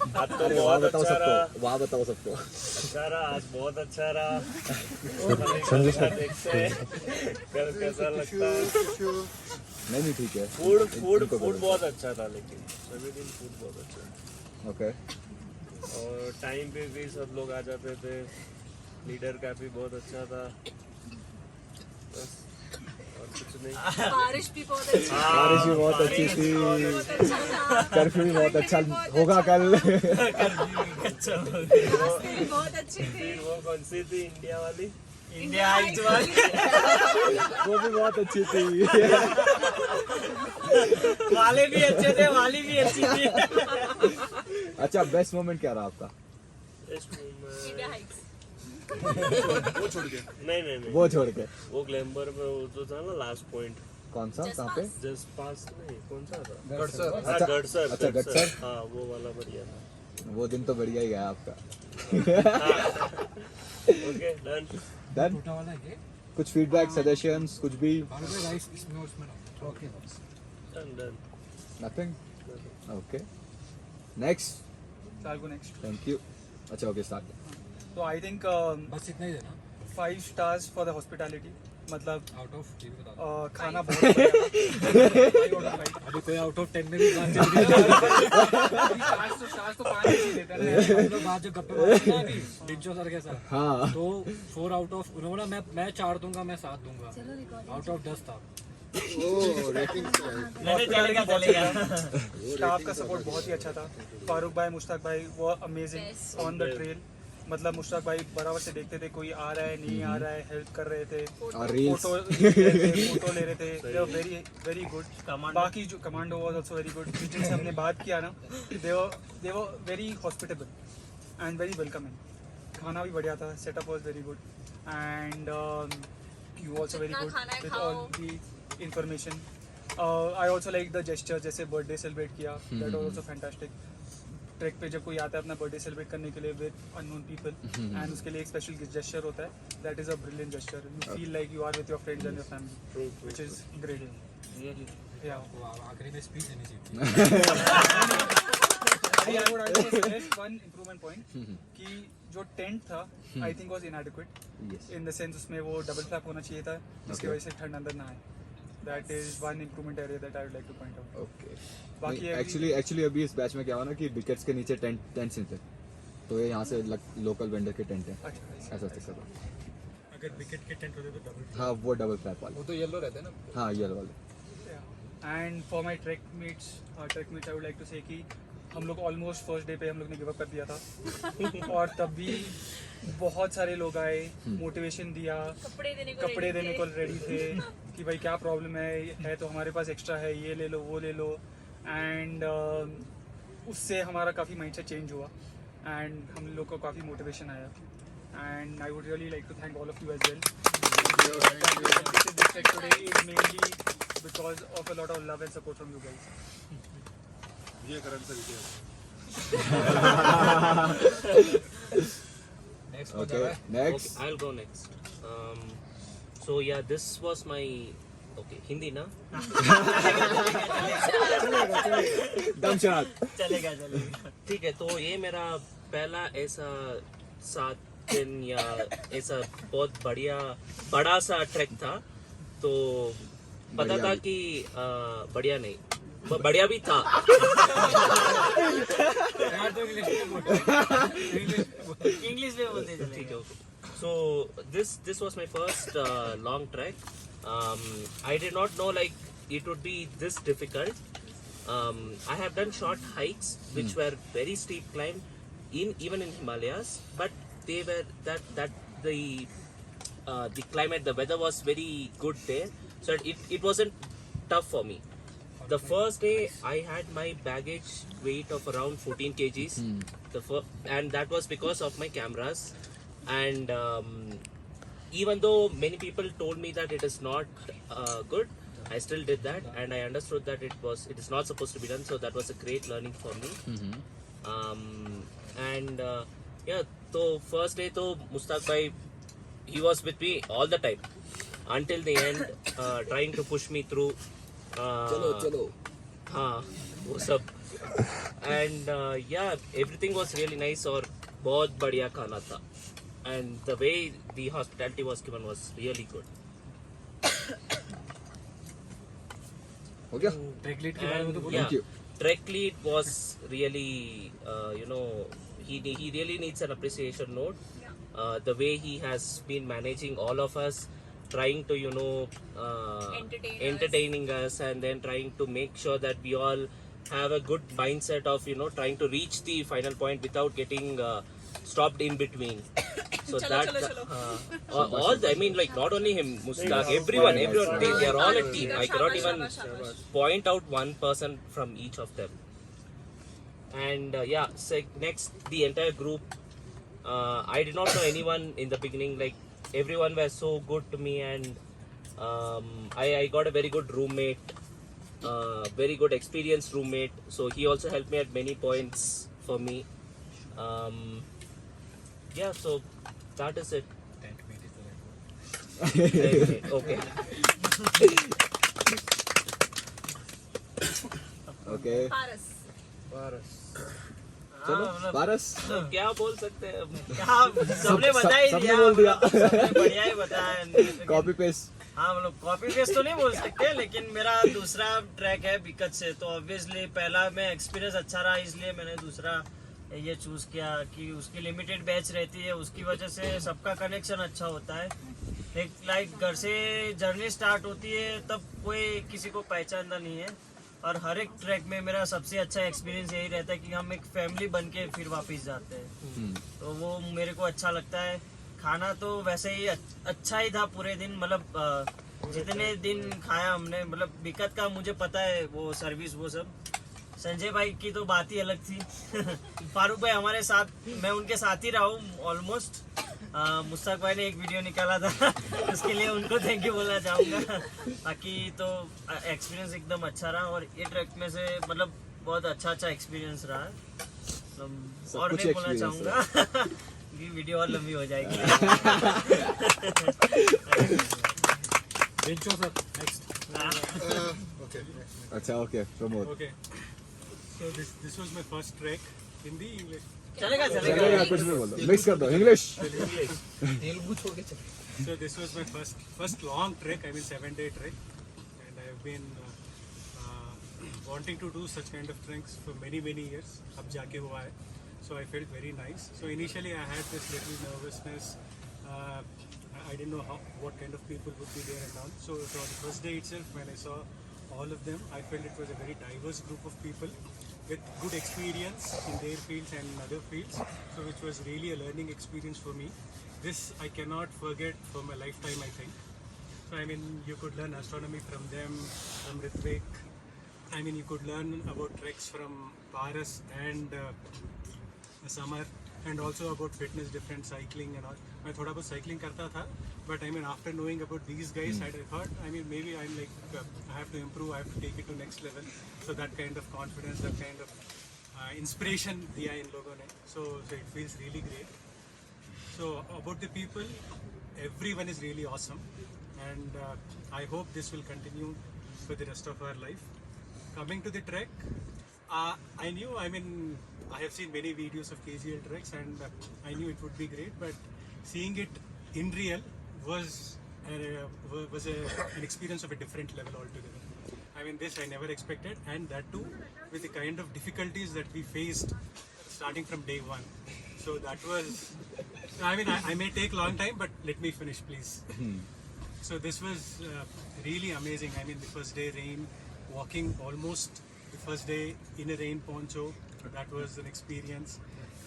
आज तो अरे वाह बहुत बताओ अच्छा रहा, सबको, वाह बताओ सबको। अच्छा रहा, आज बहुत अच्छा रहा। देखते हैं कल कैसा लगता है। नहीं ठीक है। फूड इनको करो। बहुत अच्छा था, लेकिन सभी दिन फूड बहुत अच्छा था। ओके। और टाइम पे भी सब लोग आ जाते थे। लीडर का भी बहुत अच्छा था। बस और कुछ नहीं। बारिश भी बहुत अच्छी थी। बारिश भी बहुत अच्छी थी, बहुत अच्छा था। कर्फ्यू भी बहुत अच्छा होगा कल। रास्ते भी बहुत अच्छे थे। फिर वो कौन सी थी इंडिया वाली? इंडिया हाइट्स वाली वो भी बहुत अच्छी थी। वाले भी अच्छे थे, वाली भी अच्छी थी। अच्छा बेस्ट मोमेंट क्या रहा आपका? India Heights. वो छोड़ के नहीं वो छोड़ के वो ग्लैमर में वो जो था ना लास्ट पॉइंट, कौन सा? कहाँ पे? जस्ट पास नहीं, कौन सा था? गड़सर। हाँ अच्छा, गड़सर। अच्छा, गड़सर। हाँ वो वाला बढ़िया था। वो दिन तो बढ़िया ही गया आपका। Okay done. डन। छोटा वाला है कुछ फीडबैक, सजेशंस, कुछ भी? राइस इसमें उसमें ना। ओके बस। Done. Nothing. Okay next. I'll go next. Thank you. अच्छा ओके स्टार्ट। तो I think बस इतना ही देना 5 stars for the hospitality. मतलब आउट ऑफ ये भी बता दो। खाना बहुत बढ़िया था। अभी कोई आउट ऑफ 10 में भी बात चल रही है। स्टार्स तो 5 ही देता है ना। हम लोग बात जो गप्पे मारते हैं ना अभी डिंचो सर के साथ, हाँ तो 4 आउट ऑफ उन्होंने मैं 4 दूंगा, मैं 7 दूंगा। आउट ऑफ 10 था। स्टाफ का सपोर्ट बहुत ही अच्छा था। फारूक भाई, मुश्ताक भाई वो अमेजिंग ऑन द ट्रेल। मतलब मुश्ताक भाई बराबर से देखते थे कोई आ रहा है नहीं आ रहा है, हेल्प कर रहे थे, और रील्स। फोटो ले रहे थे। They were very very good. बाकी जो commando was also very good, जिनसे हमने बात किया ना, they were very hospitable and very welcoming. खाना भी बढ़िया था, setup was very good and you also very जितना गुड खाना है विद खाओ। All the information. I also like the gesture, जैसे बर्थडे सेलिब्रेट किया, that was also fantastic. Track पे जब कोई आता है अपना बर्थडे सेलिब्रेट करने के लिए विद अननोन पीपल एंड उसके लिए एक स्पेशल जेस्चर होता है, that is a brilliant gesture. You feel like you are with your friends and your family, which is great. या वो आखिरी में स्पीच देनी चाहिए। I would suggest one improvement point कि जो टेंट था I think was inadequate in the sense उसमें वो डबल फ्लैप होना चाहिए था, जिसकी Okay. वजह से ठंड अंदर ना आए. That is one improvement area that I would like to point out. Okay. बाकी एक्चुअली अभी इस बैच में क्या हुआ ना कि विकेट्स के नीचे टेंट्स नहीं थे, तो ये यहाँ से लोकल वेंडर के टेंट है, अच्छा, ऐसा चक्कर था। अगर विकेट के टेंट होते तो डबल। हाँ वो डबल फ्लैप वाले। वो तो येलो रहते हैं ना। हाँ ये वाले। And for my track meets I would like to say कि हम लोग ऑलमोस्ट फर्स्ट डे पे हम लोग ने गिव अप कर दिया था और तब भी बहुत सारे लोग आए, मोटिवेशन दिया, कपड़े देने को रेडी थे कि भाई क्या प्रॉब्लम है तो हमारे पास एक्स्ट्रा है, ये ले लो वो ले लो. एंड उससे हमारा काफ़ी माइंडसेट चेंज हुआ एंड हम लोग को काफ़ी मोटिवेशन आया. And I would really like to thank all of you as well. Today is mainly because of a lot of love and support from you guys. ये करण सर के next okay next. I'll go next. So yeah, this was my Hindi ना? दम shot. चलेगा. ठीक है, तो ये मेरा पहला ऐसा 7 दिन या ऐसा बहुत बड़ा सा ट्रैक था. तो पता बढ़िया था भी। कि बढ़िया नहीं, बढ़िया भी था. इंग्लिश में बोलते हैं. ठीक है, okay. So this was my first long trek. I did not know like it would be this difficult. I have done short hikes which were very steep climb even in Himalayas, but they were that the climate, the weather was very good there, so it wasn't tough for me. The first day I had my baggage weight of around 14 kgs. And that was because of my cameras. And even though many people told me that it is not good, I still did that, and I understood that it is not supposed to be done. So that was a great learning for me. And yeah, so first day to Mustaq bhai, he was with me all the time until the end, trying to push me through. चलो हाँ वो सब and yeah, everything was really nice और बहुत बढ़िया खाना था, and the way the hospitality was given was really good. हो गया? ट्रैक लीड के बारे में तो And बोलो। yeah, Thank you. Trek lead was really, you know, he really needs an appreciation note. The way he has been managing all of us, trying to, you know, entertaining us, and then trying to make sure that we all have a good mindset of, you know, trying to reach the final point without getting stopped in between. So all I mean, like not only him, Mustaq, everyone, they are all a team. I cannot even point out one person from each of them. And yeah, so next the entire group. I did not know anyone in the beginning. Like everyone was so good to me, and I got a very good roommate, very good experienced roommate. So he also helped me at many points for me. Yeah, so that is it. Okay. Okay. पारस चलो पारस तो क्या बोल सकते हैं अब? हाँ सबने बता ही सबने दिया, बोल दिया। सबने बढ़िया ही बताया। कॉपी पेस्ट हाँ मतलब कॉपी पेस्ट तो नहीं बोल सकते, लेकिन मेरा दूसरा ट्रैक है बिकट से, तो ऑब्वियसली पहला में एक्सपीरियंस अच्छा रहा, इसलिए मैंने दूसरा ये चूज किया कि उसकी लिमिटेड बैच रहती है, उसकी वजह से सबका कनेक्शन अच्छा होता है। एक लाइक घर से जर्नी स्टार्ट होती है तब कोई किसी को पहचानता नहीं है, और हर एक ट्रैक में मेरा सबसे अच्छा एक्सपीरियंस यही रहता है कि हम एक फैमिली बन के फिर वापस जाते हैं, तो वो मेरे को अच्छा लगता है। खाना तो वैसे ही अच्छा ही था पूरे दिन, मतलब जितने दिन खाया हमने, मतलब बिकट का मुझे पता है वो सर्विस वो सब। संजय भाई की तो बात ही अलग थी। फारूक भाई हमारे साथ, मैं उनके साथ ही रहा हूँ ऑलमोस्ट। मुश्ताक भाई ने एक वीडियो निकाला था, उसके लिए उनको थैंक यू बोलना चाहूँगा। बाकी तो एक्सपीरियंस एकदम अच्छा रहा, और ये ट्रैक में से मतलब बहुत अच्छा एक्सपीरियंस रहा है। और कुछ नहीं बोलना experience चाहूँगा कि वीडियो और लंबी हो जाएगी। बेंचो सर नेक्स्ट। अच्छा okay Pramod Okay. So this was my first trek. Hindi, English. चलेगा चलेगा कुछ भी बोलो मिक्स कर दो English So this was my first long trek. I mean 7-day trek, and I have been wanting to do such kind of treks for many years. अब जाके हुआ है. So I felt very nice. So initially I had this little nervousness. I didn't know what kind of people would be there and all. So on the first day itself, when I saw all of them, I felt it was a very diverse group of people with good experience in their fields and in other fields, so which was really a learning experience for me. This I cannot forget for my lifetime, I think. So I mean, you could learn astronomy from them, from Ritvik. I mean, you could learn about treks from Paras and Samar, and also about fitness, different cycling and all. मैं थोड़ा बहुत cycling करता था, but I mean after knowing about these guys, I thought, I mean maybe I'm like I have to improve, I have to take it to next level. So that kind of confidence, that kind of inspiration दिया इन लोगों ने. So it feels really great. So about the people, everyone is really awesome, and I hope this will continue for the rest of our life. Coming to the trek, I knew, I mean, I have seen many videos of KGL treks, and I knew it would be great, but seeing it in real was an experience of a different level altogether. I mean, this I never expected, and that too with the kind of difficulties that we faced starting from day one. So that was, I mean, I may take long time, but let me finish, please. So this was really amazing. I mean, the first day rain, walking almost the first day in a rain poncho, that was an experience.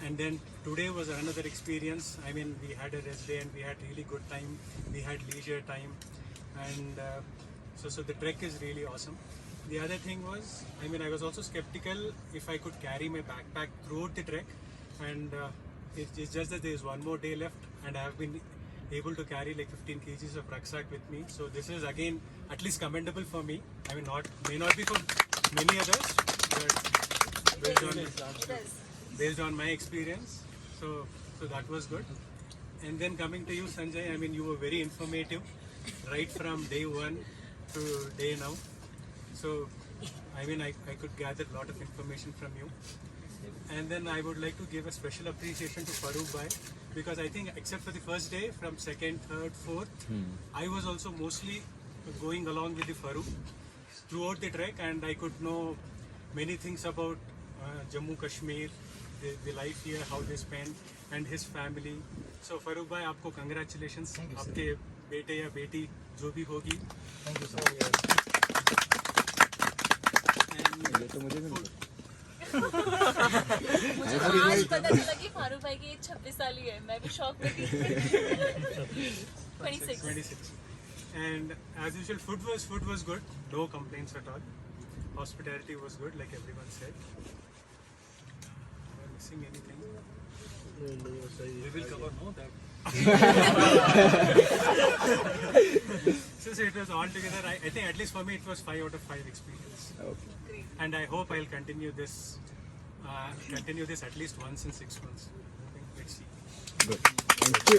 And then today was another experience. I mean, we had a rest day and we had really good time. We had leisure time, and so the trek is really awesome. The other thing was, I mean, I was also skeptical if I could carry my backpack throughout the trek, and it's just that there is one more day left, and I have been able to carry like 15 kgs of rucksack with me. So this is again at least commendable for me. I mean, may not be for many others, but based on my experience, so that was good. And then coming to you, Sanjay, I mean, you were very informative right from day one to day now. So I mean, I could gather a lot of information from you. And then I would like to give a special appreciation to Farooq Bhai, because I think except for the first day, from second, third, fourth, I was also mostly going along with the Farooq throughout the trek, and I could know many things about Jammu Kashmir, the life here, how they spend, and his family. So Farooq Bhai, आपको congratulations, आपके बेटे या बेटी जो भी होगी. Thank you so So, yes. ये तो मुझे भी नहीं मुझे आज पता चला कि फारूक भाई की एज 26 साल ही है. मैं भी शॉक में थी. 26. 26. And as usual, food was good. No complaints at all. Hospitality was good, like everyone said. Am I missing anything? We will cover that. So it was all together. I think at least for me it was 5 out of 5 experience. Okay. And I hope I'll continue this at least once in 6 months. Let's see. Good. Thank you.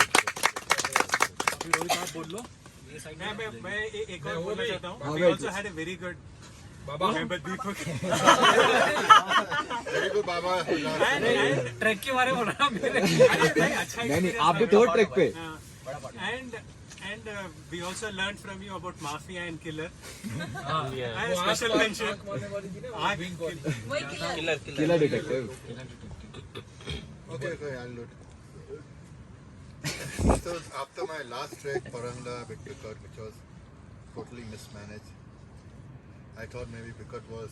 अभी रोहित आप बोल लो. ये side मैं एक और बोलना चाहता हूँ. हाँ, We very also good. had a very good Baba member Deepak. Very good Baba. and track के बारे में बोल रहा मेरे. अच्छा नहीं experience आप भी था तो मेरा. ट्रैक पे. And we also learned from you about Mafia and Killer. Yeah. And special mention. वही किला. Killer detective. Okay, I'll load. So after my last trek, Parangla with Bicut, which was totally mismanaged, I thought maybe Bicut was,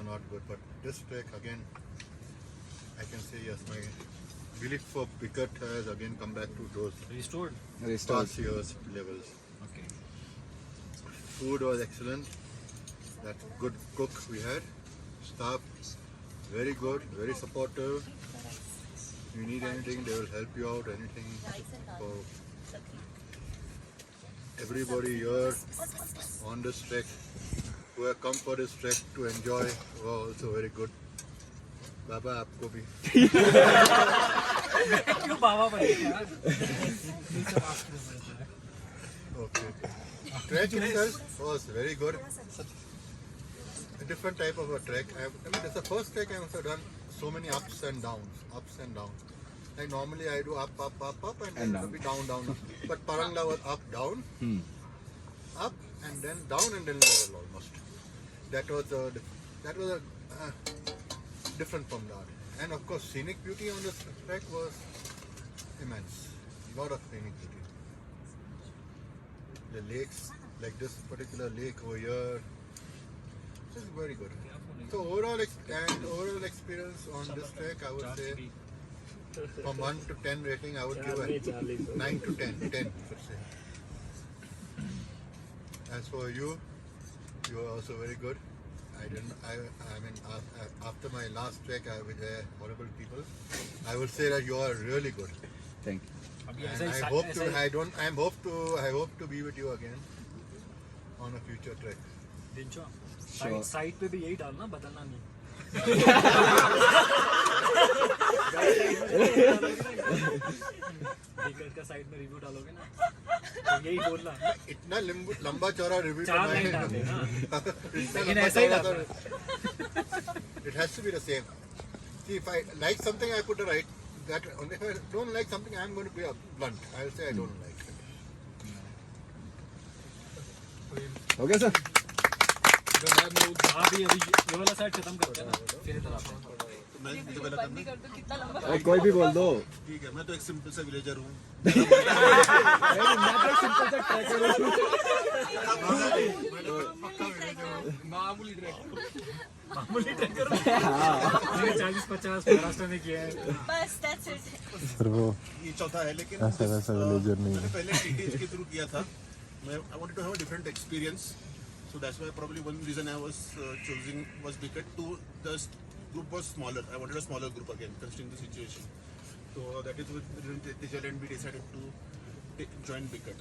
not good. But this trek again, I can say yes, my belief for Bicut has again come back to those Restored. past years levels. Okay. Food was excellent. That good cook we had. Staff very good, very supportive. If you need anything, they will help you out. Anything. So everybody here on this trek who have come for this trek to enjoy were also very good. Baba, आपको भी. क्यों बाबा बने यार? Okay. Trek itself was very good. A different type of a trek. I mean, it's the first trek I must have done so many ups and downs. Like normally I do up, and then it'll be down. But Parangla was up, down, up, and then down, and then level almost. That was a different from that. And of course, scenic beauty on this trek was immense. Lot of scenic beauty. The lakes, like this particular lake over here, is very good. So overall experience on this trek, I would say from 1 to 10 rating, I would give a 9 to 10. 10 per se. As for you are also very good. I mean, after my last trek with horrible people, I would say that you are really good. Thank you. अभी And ऐसा I hope to be with you again on a future trek. दिनचो Sure. Side पे भी यही डालना, बदलना नहीं. Ticket का side में रिव्यू डालोगे ना, तो यही बोलना. इतना लंबा चौड़ा रिव्यू 4 लाइन डालते ना. लेकिन ऐसा ही डालना. It has to be the same. See, if I like something, I put a right. That if I don't like something, I'm going to be blunt. I'll say I don't like it. हो गया sir. अभी ये वाला side खत्म करते हैं ना, फिर इधर आता हूँ. बंदी कर दो. कितना लंबा. कोई भी बोल दो. ठीक है, मैं तो एक सिंपल सा विलेजर हूँ. मामूली ट्रैकर 40-50 महाराष्ट्र में किया है. बस that's it. ये चौथा है, लेकिन मैंने पहले TTH के थ्रू किया था. I wanted to have a different experience. So that's why probably one reason I was choosing was Bicut. The group was smaller. I wanted a smaller group again, considering the situation. So that is the and we decided to join Bicut.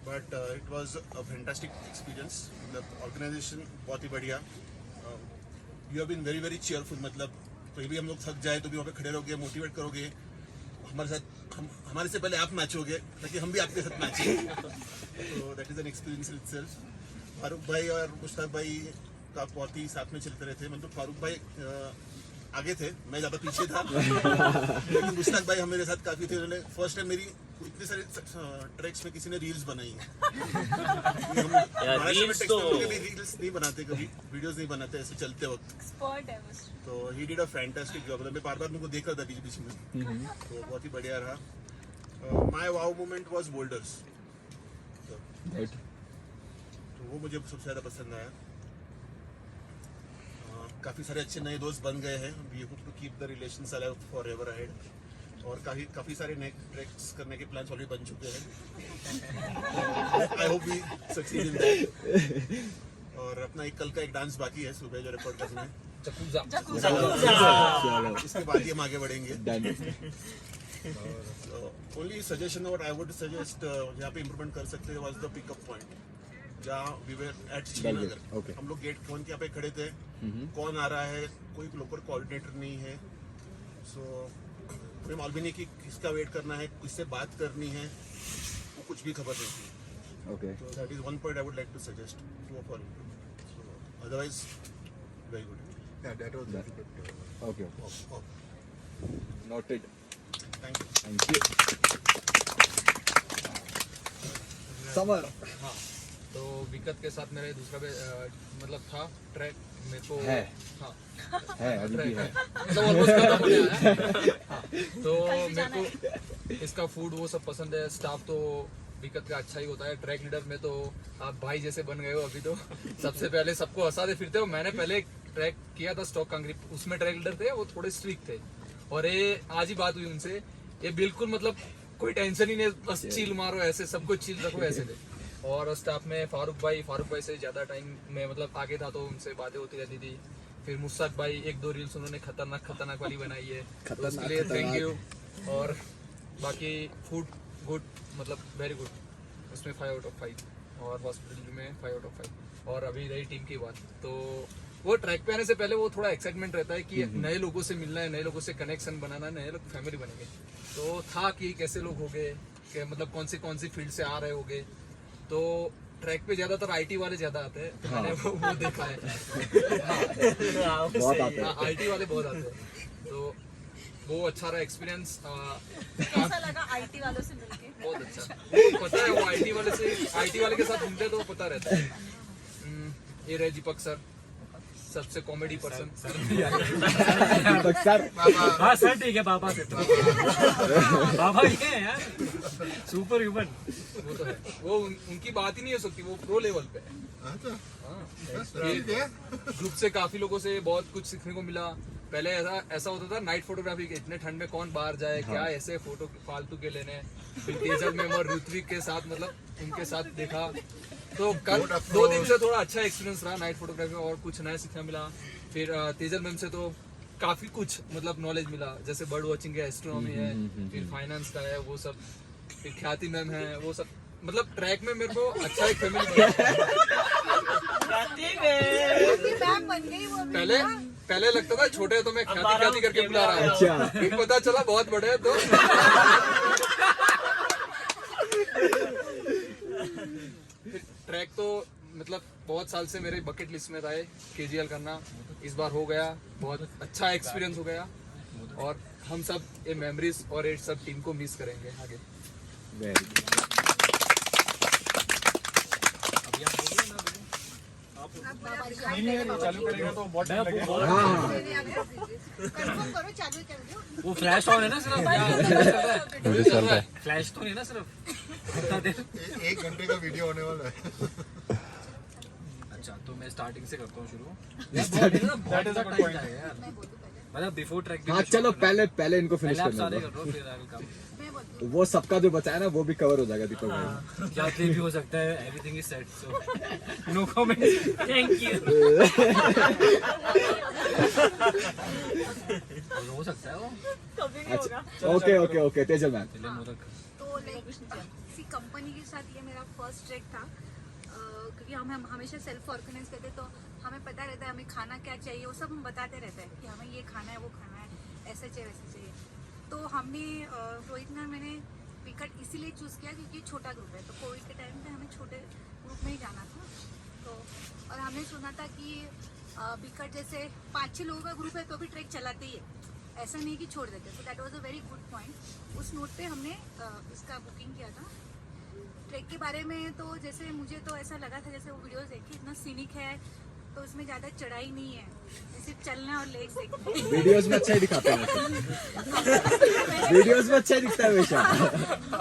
But it was a fantastic experience. The organization बहुत ही बढ़िया. You have been very very cheerful. मतलब कहीं भी हम लोग थक जाए तो भी वहाँ पे खड़े रहोगे, मोटिवेट करोगे. हमारे से पहले आप मैच होगे ताकि हम भी आपके साथ मैच करें. So that is an experience in itself. Farooq भाई और मुश्ताक भाई का बहुत ही साथ में चलते रहते हैं. मतलब फारूक भाई आगे थे, मैं ज्यादा पीछे था। लेकिन मुश्ताक भाई हम मेरे साथ काफी थे। उन्होंने फर्स्ट टाइम मेरी इतने सारे ट्रैक्स में किसी ने रील्स बनाई हैं। reels तो- रील्स नहीं बनाते, कभी वीडियोस नहीं बनाते ऐसे चलते वक्त। स्पॉट है बस। तो he did a fantastic job. मैं बार बार उनको देख रहा था बीच बीच में, तो बहुत ही बढ़िया रहा। My wow moment was boulders, right. तो वो मुझे सबसे ज़्यादा पसंद आया। काफ़ी सारे अच्छे नए दोस्त बन गए हैं। We hope to keep the relations alive for ever ahead. और काफ़ी सारे नए ट्रैक्स करने के प्लान्स ऑलरेडी बन चुके हैं। I hope we succeed in that. और अपना एक कल का एक डांस बाकी है सुबह जो रिकॉर्ड करना है, जकूजा इसके बाद ही हम आगे बढ़ेंगे। Done. Only suggestion what I would suggest जहाँ पे इम्प्रूवमेंट कर सकते हैं वाज द पिकअप पॉइंट, जहाँ we were at Srinagar. okay. हम लोग गेट फोन के यहाँ पे खड़े थे, कौन आ रहा है, कोई लोकल कोऑर्डिनेटर नहीं है। सो हमें मालूम नहीं कि किसका वेट करना है, किससे बात करनी है, वो कुछ भी खबर नहीं थी। Okay. So that is one point I would like to suggest to for improvement. So otherwise, very good. Yeah, that was very good. Okay. Noted. Thank you. Thank you. Summer. हाँ, तो विकट के साथ मेरा ये दूसरा मतलब था ट्रैक मेरे को। है। हाँ, है अभी भी है। मतलब ऑलमोस्ट खत्म होने आया है। हाँ, तो मेरे को इसका फूड वो सब पसंद है। स्टाफ तो विकट का अच्छा ही होता है। ट्रैक लीडर में तो आप भाई जैसे बन गए हो अभी तो। सबसे पहले सबको हंसाते फिरते हो। मैंने पहले ट्रैक किया था स्टॉक कांगरी, उसमें ट्रैक लीडर थे, वो थोड़े स्ट्रिक्ट थे। और ये आज ही बात हुई उनसे, ये बिल्कुल मतलब कोई टेंशन ही नहीं, बस चिल मारो ऐसे, सबको चिल रखो ऐसे थे। और स्टाफ में फारूक भाई से ज़्यादा टाइम में मतलब आगे था, तो उनसे बातें होती रहती थी। फिर मुश्ताक भाई 1-2 रील्स उन्होंने खतरनाक वाली बनाई है, तो उसके लिए थैंक यू। और बाकी फूड गुड, मतलब वेरी गुड, उसमें 5 आउट ऑफ 5। और हॉस्पिटल में 5 आउट ऑफ 5। और अभी रही टीम की बात, तो वो ट्रैक पे आने से पहले वो थोड़ा एक्साइटमेंट रहता है कि नए लोगों से मिलना है, नए लोगों से कनेक्शन बनाना है, नए लोग फैमिली बनेंगे। तो था कि कैसे लोग हो गए, मतलब कौन सी फील्ड से आ रहे होंगे। तो ट्रैक पे ज्यादातर आईटी वाले ज्यादा आते हैं, मैंने वो देखा है। बहुत आते हैं। आईटी वाले बहुत आते हैं, तो वो अच्छा रहा एक्सपीरियंस। कैसा लगा आईटी वालों से मिलके? बहुत अच्छा, वो पता है, वो आईटी वाले के साथ घूमते तो पता रहता है। ये रहे दीपक सर, सबसे कॉमेडी पर्सन। दीपक सर। हाँ सर, ठीक है, पापा से तो पापा ये है यार, सुपर ह्यूमन। वो तो है, वो उनकी बात ही नहीं हो सकती, वो प्रो लेवल पे है। ग्रुप से काफी लोगों से बहुत कुछ सीखने को मिला। पहले ऐसा होता था नाइट फोटोग्राफी के, इतने ठंड में कौन बाहर जाए, क्या ऐसे फोटो फालतू के लेने। फिर तेजल मैम और ऋत्विक के साथ, मतलब उनके साथ देखा, तो कल 2 दिन से थोड़ा अच्छा एक्सपीरियंस रहा नाइट फोटोग्राफी में, और कुछ नया सीखने मिला। फिर तेजल मैम से तो काफी कुछ मतलब नॉलेज मिला, जैसे बर्ड वॉचिंग है, एस्ट्रोनॉमी है, फिर फाइनेंस का है वो सब। फिर ख्याति मैम है, वो सब। मतलब ट्रैक में मेरे को अच्छा एक फैमिली मैम बन गई वो भी। पहले लगता था छोटे तो मैं ख्याति करके बुला रहा हूँ, फिर पता चला बहुत बड़े हैं तो। ट्रैक तो मतलब बहुत साल से मेरे बकेट लिस्ट में था केजीएल करना, इस बार हो गया, बहुत अच्छा एक्सपीरियंस हो गया। और हम सब ये मेमोरीज और ये सब टीम को मिस करेंगे आगे। चालू करेगा तो बहुत टाइम लगेगा। कंफर्म करो, चालू कर दो। वो फ्लैश ऑन है ना सिर्फ, फ्लैश तो नहीं ना सिर्फ। 1 घंटे का वीडियो होने वाला है। अच्छा, तो मैं स्टार्टिंग से करता हूँ शुरू। That is a good point. मतलब बिफोर ट्रैक। हाँ चलो, पहले इनको फिनिश करना सारे दो। कर दो, फिर आई विल कम। वो सबका जो बचा है ना, वो भी कवर हो जाएगा दीपक भाई। क्या भी हो सकता है, everything is set, so no comment, thank you. हो सकता है वो। कभी नहीं होगा। Okay Tejal ma'am. तो लाइक किसी कंपनी के साथ ये मेरा फर्स्ट ट्रैक था, क्योंकि हम हमेशा सेल्फ ऑर्गेनाइज करते, तो हमें पता रहता है हमें खाना क्या चाहिए, वो सब हम बताते रहते हैं कि हमें ये खाना है, वो खाना है, ऐसे चाहिए वैसे चाहिए। तो हमने रोहित ने मैंने विकट इसीलिए चूज़ किया क्योंकि छोटा ग्रुप है, तो कोविड के टाइम पे हमें छोटे ग्रुप में ही जाना था। तो और हमने सुना था कि बिकट जैसे 5-6 लोगों का ग्रुप है तो भी ट्रैक चलाते ही है, ऐसा नहीं कि छोड़ देते। So that was a very good point. उस नोट पे हमने इसका बुकिंग किया था। ट्रैक के बारे में तो जैसे मुझे तो ऐसा लगा था, जैसे वो वीडियोस देख के इतना सीनिक है तो उसमें ज़्यादा चढ़ाई नहीं है, सिर्फ चलना और लेग्स देखना है। वीडियोस में अच्छा ही दिखाते हैं वीडियोस में अच्छा ही दिखता है हमेशा।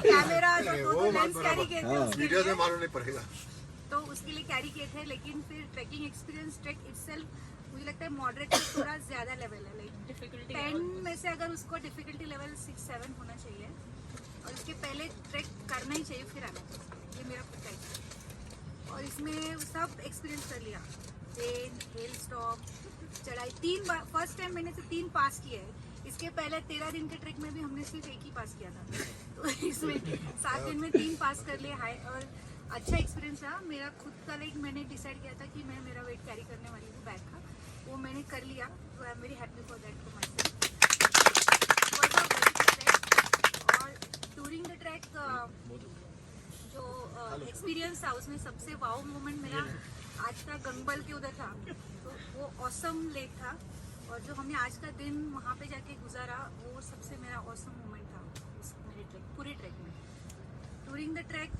कैमरा तो लेंस कैरी किए थे उसके वीडियो में लिए, मालूम नहीं पड़ेगा। तो उसके लिए कैरी किए थे। लेकिन फिर ट्रैकिंग एक्सपीरियंस ट्रैक इटसेल्फ मुझे लगता है मॉडरेट से थोड़ा ज़्यादा लेवल है। लाइक डिफिकल्टी 10 में से अगर उसको डिफिकल्टी लेवल 6-7 होना चाहिए और इसके पहले ट्रैक करना ही चाहिए फिर आना चाहिए, ये मेरा खुद का है। और इसमें सब एक्सपीरियंस कर लिया, रेन, हेल स्टॉर्म, चढ़ाई। 3 बार फर्स्ट टाइम मैंने सिर्फ 3 पास किए हैं। इसके पहले 13 दिन के ट्रैक में भी हमने सिर्फ 1 ही पास किया था, तो इसमें 7 दिन में 3 पास कर लिए। हाई और अच्छा एक्सपीरियंस रहा मेरा खुद का। लाइक मैंने डिसाइड किया था कि मैं मेरा वेट कैरी करने वाली हूँ बैग का, वो मैंने कर लिया। तो I am very happy for that for my self. और टूरिंग द ट्रैक जो एक्सपीरियंस था उसमें सबसे वाओ मोमेंट मेरा आज का गंगबल के उधर था। तो वो ऑसम लेक था और जो हमने आज का दिन वहाँ पे जाके गुजारा वो सबसे मेरा ऑसम मोमेंट था उस मेरे ट्रैक पूरे ट्रैक में। टूरिंग द ट्रैक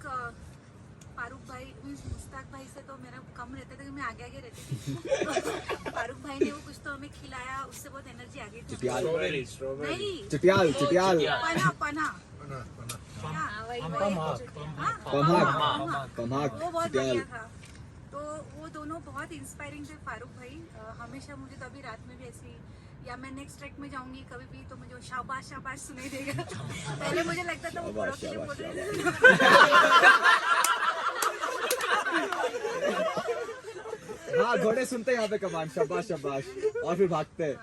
फारूक भाई मुश्ताक भाई से तो मेरा कम रहता था कि मैं आगे आगे रहती थी। फारूक भाई ने वो कुछ तो हमें खिलाया, उससे बहुत एनर्जी आ गई थी। नहीं, चिटियाल पना पम्हाक वो बहुत बढ़िया था। तो वो दोनों बहुत इंस्पायरिंग थे। फारूक भाई हमेशा मुझे कभी रात में भी ऐसी, या मैं नेक्स्ट ट्रैक में जाऊंगी कभी भी तो मुझे शाबाश शाबाश सुनाई देगा। पहले मुझे लगता था वो घोड़ों के लिए बोल रहे थे। हाँ, घोड़े सुनते हैं यहाँ पे कमांड, शाबाश शाबाश, और फिर भागते हैं।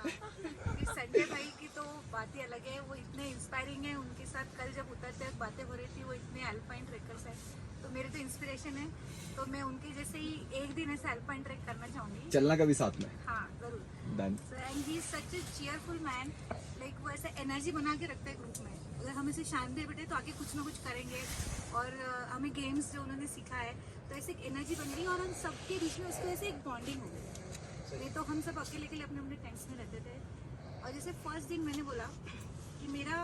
संजय भाई की तो बात ही अलग है, वो इतने इंस्पायरिंग है। उनके साथ कल जब उतरते वक्त बातें हो रही थी, वो इतने अल्पाइन ट्रेकर्स हैं तो मेरे तो इंस्पिरेशन है। तो मैं उनके जैसे ही एक दिन ऐसे अल्पाइन ट्रैक करना चाहूंगी। चलना कभी साथ में। हाँ जरूर। Done. And he is such A cheerful man. Like वो ऐसे एनर्जी बना के रखता है ग्रुप में। अगर हम इसे शांत दे बैठे तो आगे कुछ ना कुछ करेंगे। और हमें गेम्स जो उन्होंने सीखा है तो ऐसे एक एनर्जी बन गई और उन सबके बीच में उसको ऐसे एक बॉन्डिंग हो गई। नहीं तो हम सब अकेले अकेले अपने अपने टेंट्स में रहते थे। और जैसे फर्स्ट दिन मैंने बोला कि मेरा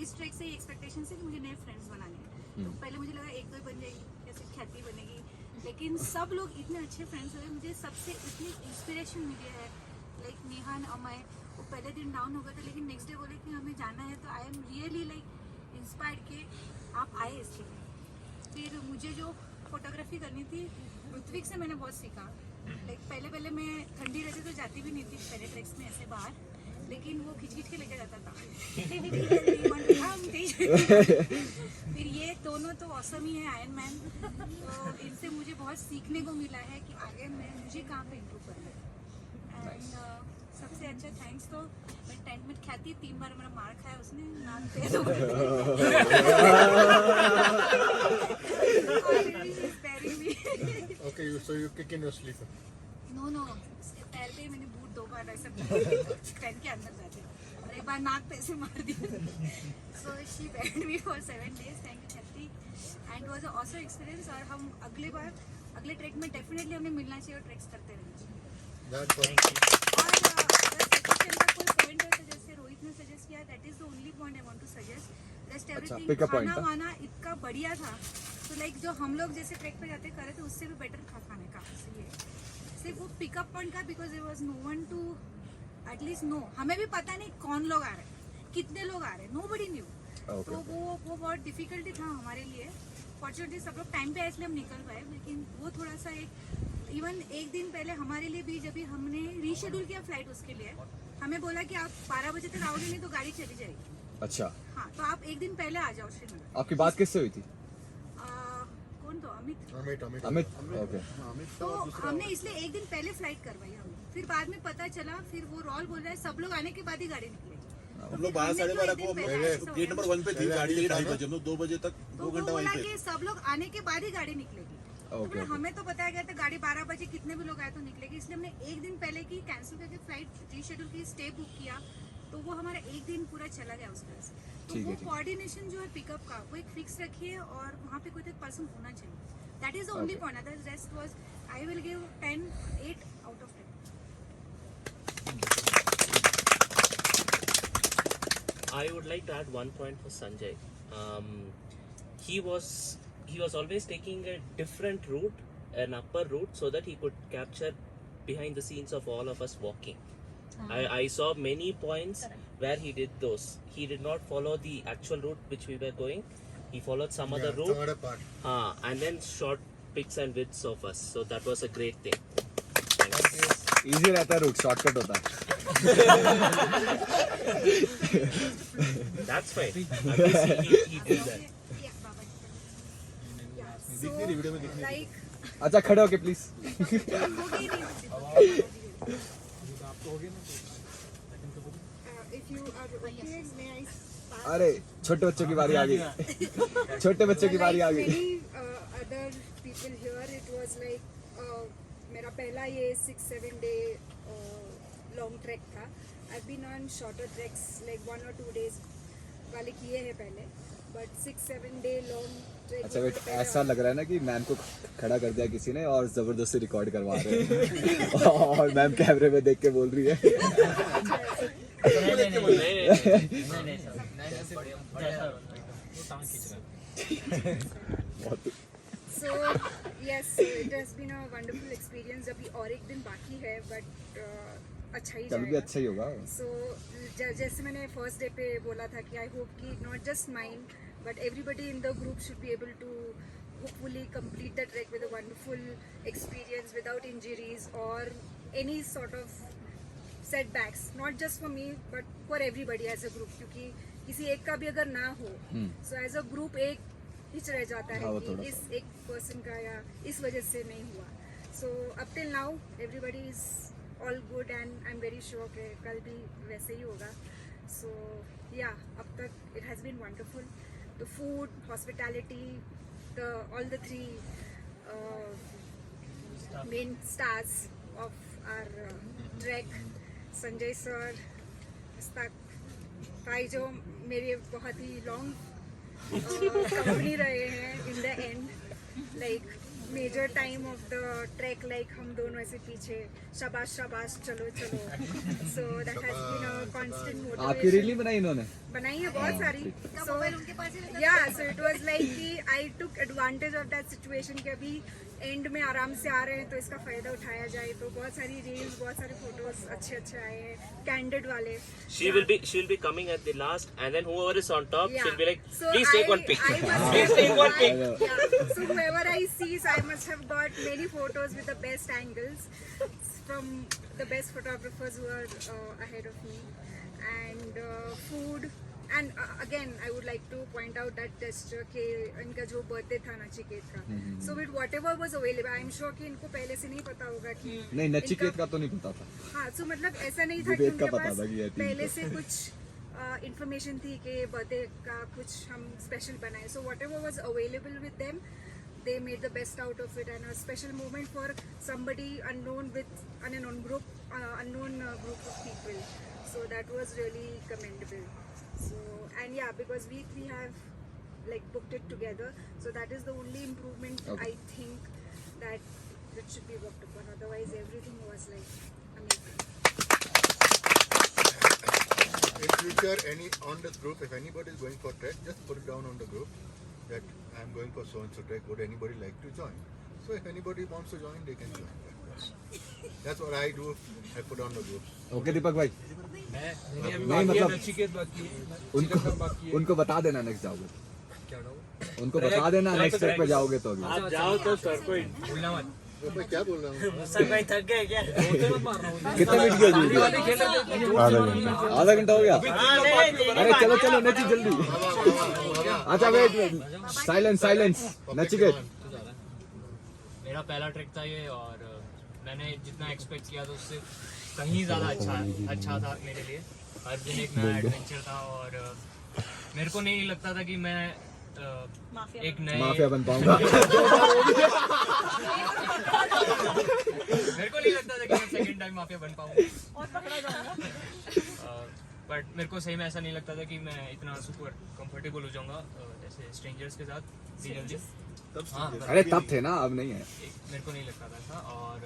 इस ट्रैक से एक्सपेक्टेशन है कि मुझे नए फ्रेंड्स बनाने हैं। तो पहले मुझे लगा 1-2 बन जाएगी, जैसे ख्याति बनेगी, लेकिन सब लोग इतने अच्छे फ्रेंड्स हुए। मुझे सबसे इतनी इंस्पिरेशन मिली है। लाइक निहान, अमय, वो पहले दिन डाउन हो गए थे लेकिन नेक्स्ट डे बोले कि हमें जाना है। तो I am really like inspired के आप आए इसके लिए। फिर मुझे जो फोटोग्राफी करनी थी ऋत्विक से मैंने बहुत सीखा। लाइक पहले मैं ठंडी रहती तो जाती भी नहीं थी पहले ट्रैक्स में ऐसे बाहर, लेकिन वो खिंच के लेके जाता था। फिर ये दोनों तो ऑसम ही है, आयरन मैन। तो इनसे मुझे बहुत सीखने को मिला है कि आगे मुझे कहाँ पे इम्प्रूव करना है। एंड सबसे अच्छा थैंक्स तो मैं टेंट में ख्याति 3 बार मेरा मार खाया उसने नाम पे। Okay, so you kick in your sleeper. No उसके पैर पे मैंने बूट 2 बार ऐसे टेंट के अंदर जाते और एक बार नाक पे ऐसे मार दिया। So she bed me for 7 days। Thank you Khyati and was a awesome experience. और हम अगले ट्रैक में डेफिनेटली हमें मिलना चाहिए और ट्रैक्स करते रहना चाहिए। That's all. और सजेशन का कोई पॉइंट है तो जैसे रोहित ने सजेस्ट किया, that is the only point I want to suggest. Rest everything pick a point खाना था। वाना इतना बढ़िया था। तो लाइक जो हम लोग जैसे ट्रैक पे जाते कर रहे थे उससे भी बेटर था खाने का। सिर्फ वो पिकअप पॉइंट का because there was no one to at least no, हमें भी पता नहीं कौन लोग आ रहे हैं, कितने लोग आ रहे हैं, नोबडी न्यू। तो वो बहुत डिफिकल्टी था हमारे लिए। फॉर्चुनेटली सब लोग टाइम पे इसलिए हम निकल पाए, लेकिन वो थोड़ा सा एक इवन एक दिन पहले हमारे लिए भी जब भी हमने रीशेड्यूल किया फ्लाइट उसके लिए, हमें बोला कि आप 12 बजे तक आओगे नहीं तो गाड़ी चली जाएगी। अच्छा, हाँ तो आप एक दिन पहले आ जाओ श्रीनगर। आपकी बात किससे हुई थी? कौन तो अमित। अमित। ओके। तो हमने इसलिए एक दिन पहले फ्लाइट करवाई हमने। फिर बाद में पता चला, फिर वो रॉल बोल रहा है सब लोग आने के बाद ही गाड़ी निकलेगी। हम लोग 12-12:30 को गेट नंबर 1 पे थे, गाड़ी के लिए 2:30 बजे, हम लोग 2 बजे तक 2 घंटा वहीं पे। सब लोग आने के बाद ही गाड़ी निकलेगी। तो हमें तो बताया गया था गाड़ी 12 बजे कितने भी लोग आए तो निकलेगी, इसलिए हमने एक दिन पहले की कैंसिल करके फ्लाइट रीशेड्यूल की, स्टे बुक किया। तो वो हमारा एक दिन पूरा चला गया उस वजह से। तो वो कोऑर्डिनेशन जो है पिकअप का वो एक फिक्स रखिए और वहाँ पे कोई एक पर्सन होना चाहिए। That is the only point. Other rest was I will give 10 8 out of 10। I would like to add one point for Sanjay. He was always taking a different route, an upper route, so that he could capture behind the scenes of all of us walking. I saw many points where he did those. He did not follow the actual route which we were going. He followed some other route. Some other part. And then shot pics and vids of us. So that was a great thing. Easy रहता है root, shortcut होता है. That's fine. At least he did that. Yeah, Baba. Yeah, so like अच्छा खड़े होके please. if you are okay, may I start? अरे छोटे बच्चों की बारी आ गई. छोटे बच्चों की बारी आ गई. Many other people here, it was like मेरा पहला ये 6-7 day long trek था. I've been on shorter treks like 1 or 2 days वाले किए हैं पहले, but 6-7 day long trek. अच्छा वेट, ऐसा लग रहा है ना कि मैम को खड़ा कर दिया किसी ने और जबरदस्ती रिकॉर्ड करवा रहे हैं. और मैम कैमरे में देख के बोल रही है. So yes, it has been a wonderful experience. अभी और एक दिन बाकी है, but अच्छा ही कल भी जाएगा. अच्छा ही होगा. So जैसे मैंने फर्स्ट डे पे बोला था कि आई होप कि not just mind but everybody in the group should be able to hopefully complete the trek with a wonderful experience without injuries or any sort of setbacks, not just for me but for everybody as a group, क्योंकि किसी एक का भी अगर ना हो so as a group एक hitch रह जाता है कि इस एक पर्सन का या इस वजह से नहीं हुआ. So up till now everybody is all good and I'm very sure कि कल भी वैसे ही होगा. So yeah, अब तक it has been wonderful. The food, hospitality, all the three main stars of our trek, Sanjay sir, Mustaq भाई जो मेरे बहुत ही लॉन्ग कंपनी रहे हैं in the end, like major time of the trek, like हम दोनों ऐसे पीछे शाबाश शाबाश चलो चलो. So that has been a constant आपकी motivation. रील बनाई इन्होंने? बनाई है बहुत सारी. So yeah, so it was like कि I took advantage of that situation कि अभी एंड में आराम से आ रहे हैं तो इसका फायदा उठाया जाए. तो बहुत सारी रील्स, बहुत सारे फोटोज अच्छे अच्छे आए हैं, कैंडिड वाले. She'll be coming at the last, and then whoever is on top, Yeah. she'll be like, So please take one pic. I must Please have take one pic. Yeah. So whoever I see, so I must have got many photos with the best angles from the best photographers who are ahead of me. And food. And again, I would like to point out that gesture कि इनका जो birthday था नचिकेत का. So with whatever was available, I am sure कि इनको पहले से नहीं पता होगा कि नहीं, नचिकेत का तो नहीं पता था. हाँ, so मतलब ऐसा नहीं था कि विवेक का उनके पता पास था कि ये पहले से कुछ information थी कि बर्थडे का कुछ हम स्पेशल बनाए. So whatever was available with them, they made the best out of it, and a special moment for somebody unknown with an unknown group of people. So that was really commendable. So and yeah, because we three have like booked it together, so that is the only improvement. Okay. I think that should be worked upon. Otherwise, everything was like amazing. In future, on the group, if anybody is going for trek, just put it down on the group that I am going for so and so trek. Would anybody like to join? So if anybody wants to join, they can join. That's what I do. I put on the group. Okay Deepak भाई. नहीं मतलब उनको बता देना next जाओगे. उनको बता देना नेक्स्ट ट्रिप पे जाओगे तो. आप जाओ तो सर को मैं क्या बोल रहा हूँ? सर भाई थक गए क्या? कितने मिनट की वीडियो? आधा घंटा हो गया. अरे चलो चलो नची जल्दी. अच्छा वेट साइलेंस नचिकेत. मेरा पहला ट्रिक था ये और मैंने जितना एक्सपेक्ट किया था उससे कहीं ज़्यादा अच्छा था मेरे लिए. हर दिन एक नया एडवेंचर था और मेरे को नहीं लगता था कि मैं एक नए माफिया बन पाऊंगा. मेरे को नहीं लगता था कि मैं सेकंड टाइम माफिया बन पाऊंगा. बट मेरे को सही में ऐसा नहीं लगता था कि मैं इतना सुपर कंफर्टेबल हो जाऊंगा जैसे स्ट्रेंजर्स के साथ जल्दी. अरे तब थे ना, अब नहीं है. मेरे को नहीं लगता था ऐसा. और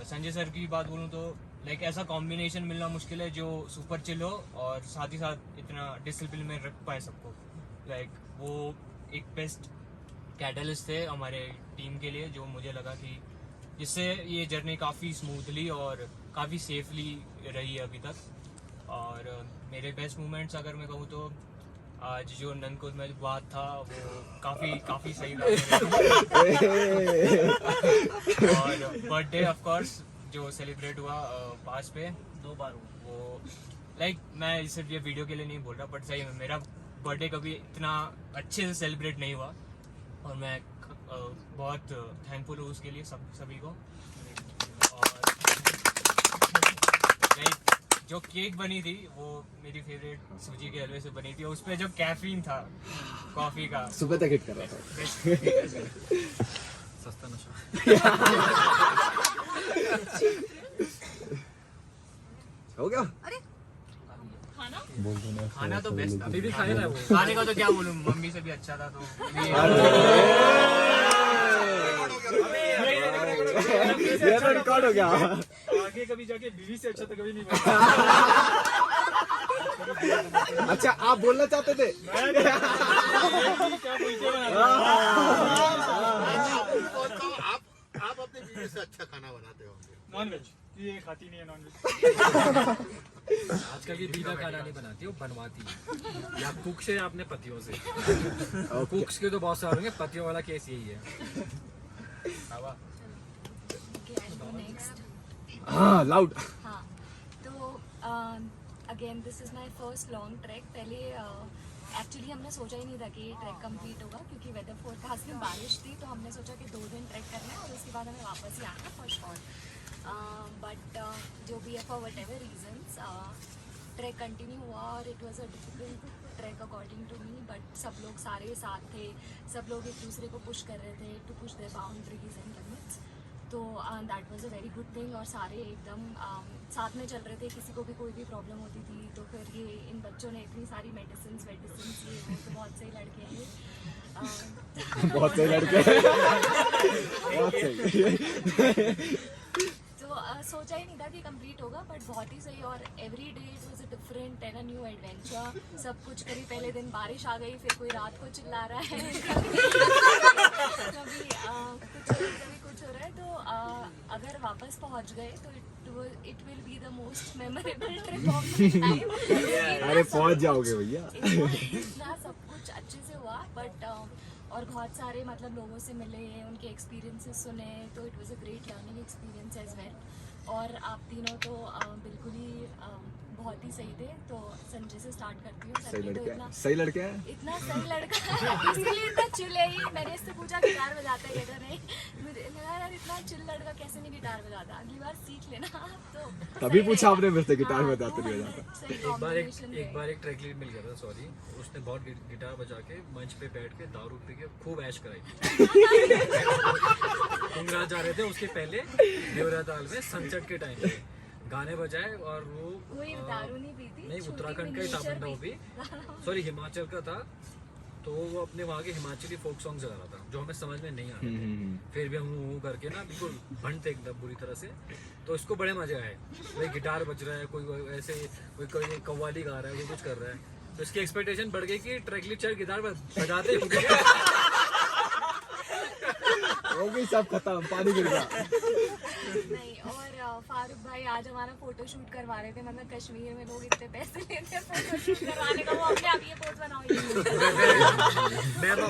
संजय सर की बात बोलूँ तो लाइक ऐसा कॉम्बिनेशन मिलना मुश्किल है जो सुपर चिल हो और साथ ही साथ इतना डिसिप्लिन में रख पाए सबको। लाइक वो एक बेस्ट कैटलिस्ट थे हमारे टीम के लिए, जो मुझे लगा कि जिससे ये जर्नी काफ़ी स्मूथली और काफ़ी सेफली रही है अभी तक। और मेरे बेस्ट मोमेंट्स अगर मैं कहूँ तो आज जो ननकुद में बात था वो काफ़ी सही था। और बर्थडे ऑफ कोर्स जो सेलिब्रेट हुआ पास पे 2 बार वो लाइक मैं सिर्फ ये वीडियो के लिए नहीं बोल रहा, बट सही में मेरा बर्थडे कभी इतना अच्छे से सेलिब्रेट नहीं हुआ और मैं बहुत थैंकफुल हूँ उसके लिए सभी को। और लाइक जो केक बनी थी वो मेरी फेवरेट सूजी के हलवे से बनी थी, उस पर जो कैफीन था कॉफ़ी का सुबह तक हिट कर रहा था। सस्ता नशा। हो गया? अरे खाना तो बेस्ट था, अभी भी खाए ना वो। खाने का तो क्या बोलूँ, मम्मी से भी अच्छा था तो ये तो रिकॉर्ड हो गया। आगे कभी जाके बीवी से अच्छा तो कभी नहीं बना। अच्छा आप बोलना चाहते थे? क्या बोलते आप अपने बीवी से अच्छा खाना बनाते होंगे। नॉन वेज ये खाती नहीं है नॉन वेज। आजकल की बीवी खाना नहीं बनाती, वो बनवाती है या कुक से या अपने पतियों से। कुक्स के तो बहुत सारे होंगे, पतियों वाला केस यही है। हाँ लाउड। हाँ तो again this is my first long track. पहले एक्चुअली हमने सोचा ही नहीं था कि ट्रैक कंप्लीट होगा, क्योंकि वेदर फोरकास्ट में बारिश थी, तो हमने सोचा कि 2 दिन ट्रैक करना है और उसके बाद हमें वापस ही आना फॉर श्योर। बट जो भी है for whatever reasons track continue हुआ और it was a difficult track according to me, but सब लोग सारे साथ थे, सब लोग एक दूसरे को पुश कर रहे थे to push their boundaries and limits. तो that was a very good thing और सारे एकदम साथ में चल रहे थे, किसी को भी कोई भी प्रॉब्लम होती थी तो फिर ये इन बच्चों ने इतनी सारी मेडिसिन ये वो, तो बहुत सही लड़के हैं ये। बहुत सही लड़के। बहुत सही। तो सोचा ही नहीं था कि कंप्लीट होगा, बट बहुत ही सही और every day it was a different and a new adventure. सब कुछ करी, पहले दिन बारिश आ गई, फिर कोई रात को चिल्ला रहा है, कभी कुछ हो रहा है। तो अगर वापस पहुंच गए तो it will be the most memorable trip of my life. अरे पहुंच जाओगे भैया। इतना सब कुछ अच्छे से हुआ, बट और बहुत सारे मतलब लोगों से मिले, उनके एक्सपीरियंसेस सुने, तो it was a great learning experience as well. और आप तीनों तो बिल्कुल ही बहुत ही सही थे। तो संजय से स्टार्ट करती हूँ। सही तो लड़के इतना हैं, सही लड़के हैं। इतना सही लड़का है, इसीलिए इतना चिल है ही। मैंने इससे पूछा गिटार बजाता है, कहता नहीं। मुझे लगा यार इतना चिल लड़का कैसे नहीं गिटार बजाता, अगली बार सीख लेना। तो तभी पूछा आपने मेरे से गिटार बजाते नहीं बजाता। एक बार एक ट्रैक लीड मिल गया था, सॉरी, उसने बहुत गिटार बजा के मंच पे बैठ के दारू पी के खूब ऐश कराई। कुंगरा जा रहे थे, उसके पहले देवरा ताल में सनसेट के टाइम पे गाने बजाए और वो दारू नहीं पीती, नहीं उत्तराखंड का ही था बंदा, वो भी सॉरी हिमाचल का था। तो वो अपने वहाँ के हिमाचली फोक सॉन्ग गा रहा था जो हमें समझ में नहीं आ रहे थे, फिर भी हम वो करके ना बिल्कुल भंड थे एकदम बुरी तरह से। तो इसको बड़े मजे आए, कोई गिटार बज रहा है, कोई ऐसे कोई कव्वाली गा रहा है, कोई कुछ कर रहा है। तो इसकी एक्सपेक्टेशन बढ़ गई कि ट्रैक लीड शायद गिटार बजाते होंगे। वो भी सब खत्म, पानी गिर गया। नहीं, और फारूक भाई आज हमारा फोटो शूट करवा रहे थे। मतलब कश्मीर में लोग इतने पैसे लेते हैं फोटो शूट करवाने का, वो अपने आप ये पोज बनाओ। मैम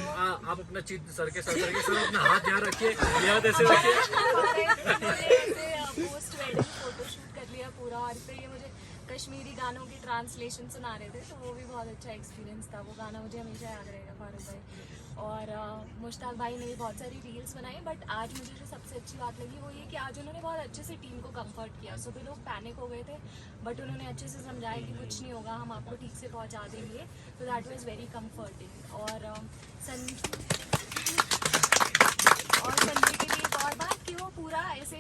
आप अपना चीज सर के सर अपना हाथ यहाँ रखिए, यहाँ ऐसे रखिए। पोस्ट वेडिंग फोटो शूट कर लिया पूरा, और फिर ये मुझे कश्मीरी गानों की ट्रांसलेशन सुना रहे थे, तो वो भी बहुत अच्छा एक्सपीरियंस था। वो गाना मुझे हमेशा याद रहेगा, फारूक भाई। और मुश्ताक भाई ने भी बहुत सारी रील्स बनाई, बट आज मुझे जो सबसे अच्छी बात लगी वो ये कि आज उन्होंने बहुत अच्छे से टीम को कंफर्ट किया। सुबह लोग पैनिक हो गए थे, बट उन्होंने अच्छे से समझाया कि कुछ नहीं होगा, हम आपको ठीक से पहुंचा देंगे। तो दैट वाज वेरी कंफर्टिंग। और संजय के लिए एक और बात कि वो पूरा ऐसे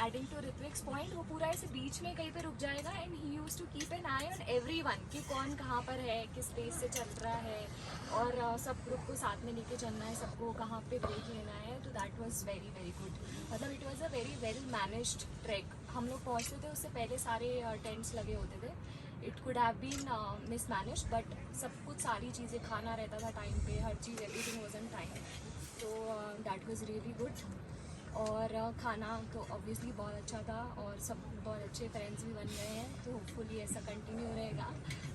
एडिंग टू ऋत्विक्स पॉइंट, वो पूरा ऐसे बीच में कहीं पे रुक जाएगा and he used to keep an eye on everyone कि कौन कहाँ पर है, किस पेस से चल रहा है, और सब ग्रुप को साथ में लेके चलना है, सबको कहाँ पे ब्रेक लेना है। तो that was very very good. मतलब it was a very well managed track. हम लोग पहुँचते थे उससे पहले सारे टेंट्स लगे होते थे. It could have been mismanage, but सब कुछ सारी चीज़ें, खाना रहता था टाइम पे, हर चीज़, एवरीथिंग वाज ऑन टाइम. तो दैट वाज रियली गुड. और खाना तो ऑब्वियसली बहुत अच्छा था और सब बहुत अच्छे फ्रेंड्स भी बन गए हैं. तो होपफुली ऐसा कंटिन्यू रहेगा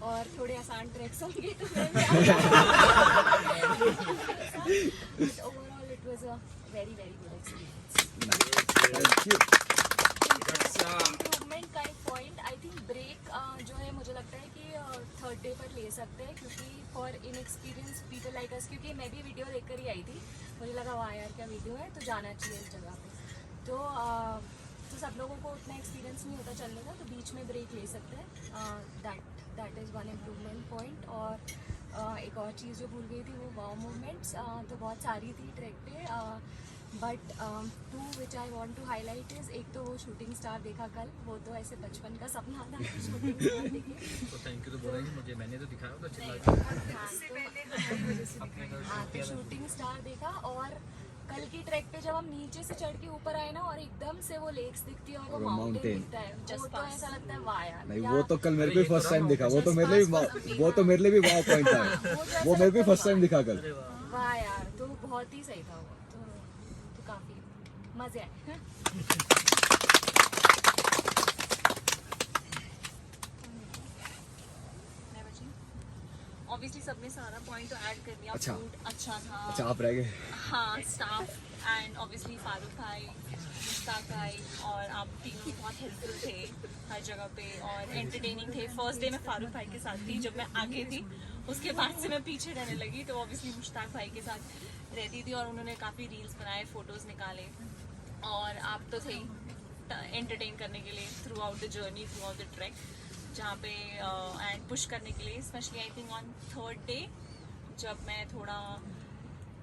और थोड़े आसान ट्रैक्स होंगे तो overall it was a very very good experience. Improvement का एक पॉइंट, आई थिंक ब्रेक जो है मुझे लगता है कि थर्ड डे पर ले सकते हैं, क्योंकि for inexperience people like us, क्योंकि मैं भी वीडियो देख कर ही आई थी, मुझे लगा वाह यार क्या वीडियो है, तो जाना चाहिए इस जगह पे. तो सब लोगों को उतना एक्सपीरियंस नहीं होता चलने का, तो बीच में ब्रेक ले सकते हैं. That is one improvement point. और एक और चीज़ जो भूल गई थी वो वाव मूवमेंट्स. तो बहुत सारी थी ट्रैक पे, but to which I want to highlight is, एक तो वो शूटिंग स्टार देखा कल, वो तो ऐसे बचपन का सपना था शूटिंग स्टार देखे. तो थैंक यू तो बोला ही मुझे, मैंने तो दिखाया होगा चिल्ला हाँ, तो शूटिंग स्टार देखा. और कल की ट्रैक पे जब हम नीचे से चढ़ के ऊपर आए ना और एकदम से वो लेक्स दिखती है और वो माउंटेन दिखता है, वो तो ऐसा लगता है वाह यार. नहीं वो तो कल मेरे को फर्स्ट टाइम दिखा, वो तो मेरे लिए भी वाव पॉइंट था. वो मेरे को फर्स्ट टाइम दिखा कल. वाह यार, तो बहुत ही सही था वो. तो काफी मजे आए. ऑब्वियसली सबने सारा पॉइंट तो ऐड कर दिया. अच्छा. फूड अच्छा था. अच्छा आप रह गए. हाँ, स्टाफ एंड ऑब्वियसली फारूक भाई, मुश्ताक भाई और आप तीनों बहुत हेल्पफुल थे हर जगह पे और एंटरटेनिंग थे. फर्स्ट डे मैं फारूक भाई के साथ थी, जब मैं आगे थी उसके बाद से मैं पीछे रहने लगी, तो ऑब्वियसली मुश्ताक भाई के साथ रहती थी और उन्होंने काफ़ी रील्स बनाए, फ़ोटोज़ निकाले और आप तो थे एंटरटेन करने के लिए through out the journey, through out the track, जहाँ पे एंड पुश करने के लिए. Specially I think on third day जब मैं थोड़ा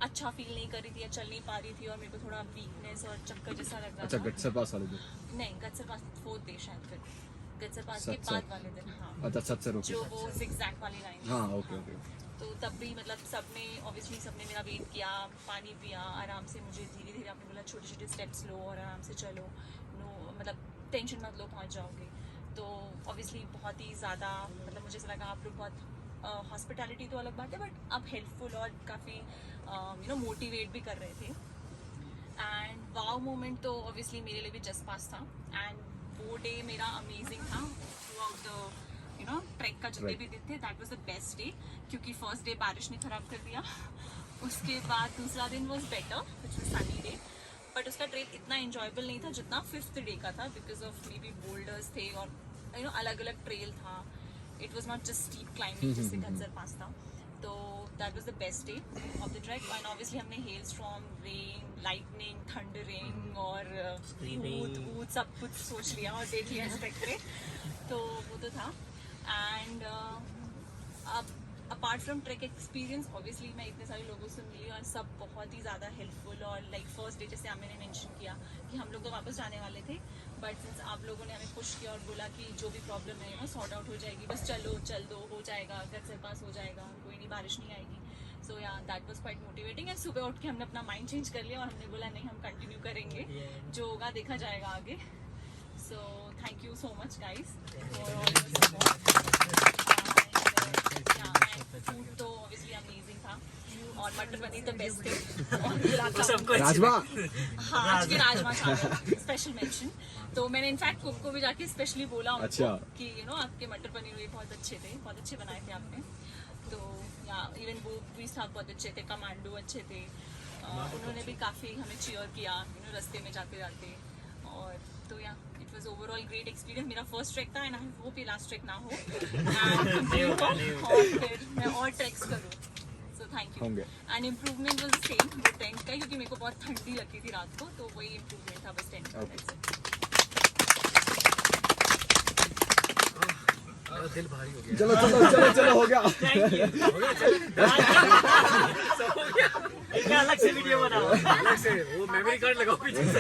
अच्छा फील नहीं कर रही थी या चल नहीं पा रही थी और मेरे को थोड़ा वीकनेस और चक्कर जैसा लग रहा अच्छा था. गट्सर पास वाले दिन नहीं, गट्सर पास फोर्थ डे शायद, फिर गट्सर पास के बाद वाले दिन. हाँ, अच्छा सत्सर ओके. जो वो zigzag वाली लाइन. हाँ ओके ओके. तो तब भी मतलब सबने ऑब्वियसली सबने मेरा वेट किया, पानी पिया आराम से. मुझे धीरे धीरे आपने बोला छोटे छोटे स्टेप्स लो और आराम से चलो, नो मतलब टेंशन मत लो, पहुंच जाओगे. तो ऑब्वियसली बहुत ही ज़्यादा मतलब मुझे ऐसा लगा आप लोग बहुत हॉस्पिटैलिटी तो अलग बात है, बट आप हेल्पफुल और काफ़ी मोटिवेट भी कर रहे थे. एंड वाव मोमेंट तो ऑब्वियसली मेरे लिए भी जस्ट पास था. एंड वो डे मेरा अमेजिंग था थ्रू आउट द ट्रैक का जितने भी दिन थे. That was the best day, क्योंकि फर्स्ट डे बारिश ने ख़राब कर दिया. उसके बाद दूसरा दिन was better, which was sunny day, but उसका ट्रेल इतना एंजॉयबल नहीं था जितना फिफ्थ डे का था, because of may be boulders थे और अलग अलग ट्रेल था. It was not just steep climbing जिससे गट्सर पास था. तो that was the best day of the track. And obviously हमने hello storm, rain, lightning, thundering और ऊद सब कुछ सोच लिया और देख लिया इस ट्रैक पे. तो वो तो था. एंड अब apart from track experience obviously मैं इतने सारे लोगों से मिली और सब बहुत ही ज़्यादा हेल्पफुल. और लाइक फर्स्ट डे जैसे मैंने मेंशन किया कि हम लोग तो वापस जाने वाले थे, बट सिंस आप लोगों ने हमें पुश किया और बोला कि जो भी प्रॉब्लम है सॉर्ट आउट हो जाएगी, बस चल दो हो जाएगा, गट्सर पास हो जाएगा, कोई नहीं, बारिश नहीं आएगी. सो या that was quite motivating. And सुबह उठ के हमने अपना माइंड चेंज कर लिया और हमने बोला नहीं, हम कंटिन्यू करेंगे, जो होगा देखा जाएगा आगे. So thank you so much guys for all your support. Food तो ऑब्वियसली अमेजिंग था और मटर पनीर तो बेस्ट थे. राजमा, हाँ आज के राजमा चावल स्पेशल मेंशन. तो मैंने इनफैक्ट कुक को भी जाके स्पेशली बोला उनको अच्छा. कि आपके मटर पनीर भी बहुत अच्छे थे, बहुत अच्छे बनाए थे आपने. तो या इवन वो भी साहब बहुत अच्छे थे, कमांडो अच्छे थे. उन्होंने भी काफ़ी हमें चीयर किया रास्ते में जाते जाते. और तो या it was overall great experience. मेरा फर्स्ट ट्रैक था एंड आई होप ये लास्ट ट्रैक ना हो और फिर मैं और ट्रैक्स करूँ. So thank you. And improvement was the same वो टेंट का, क्योंकि मेरे को बहुत ठंडी लगती थी रात को, तो वही इम्प्रूवमेंट था बस टेंट का. दिल भारी हो गया. चलो हो गया. अलग से वीडियो बनाओ, अलग से वो मेमोरी कार्ड लगाओ पीछे से.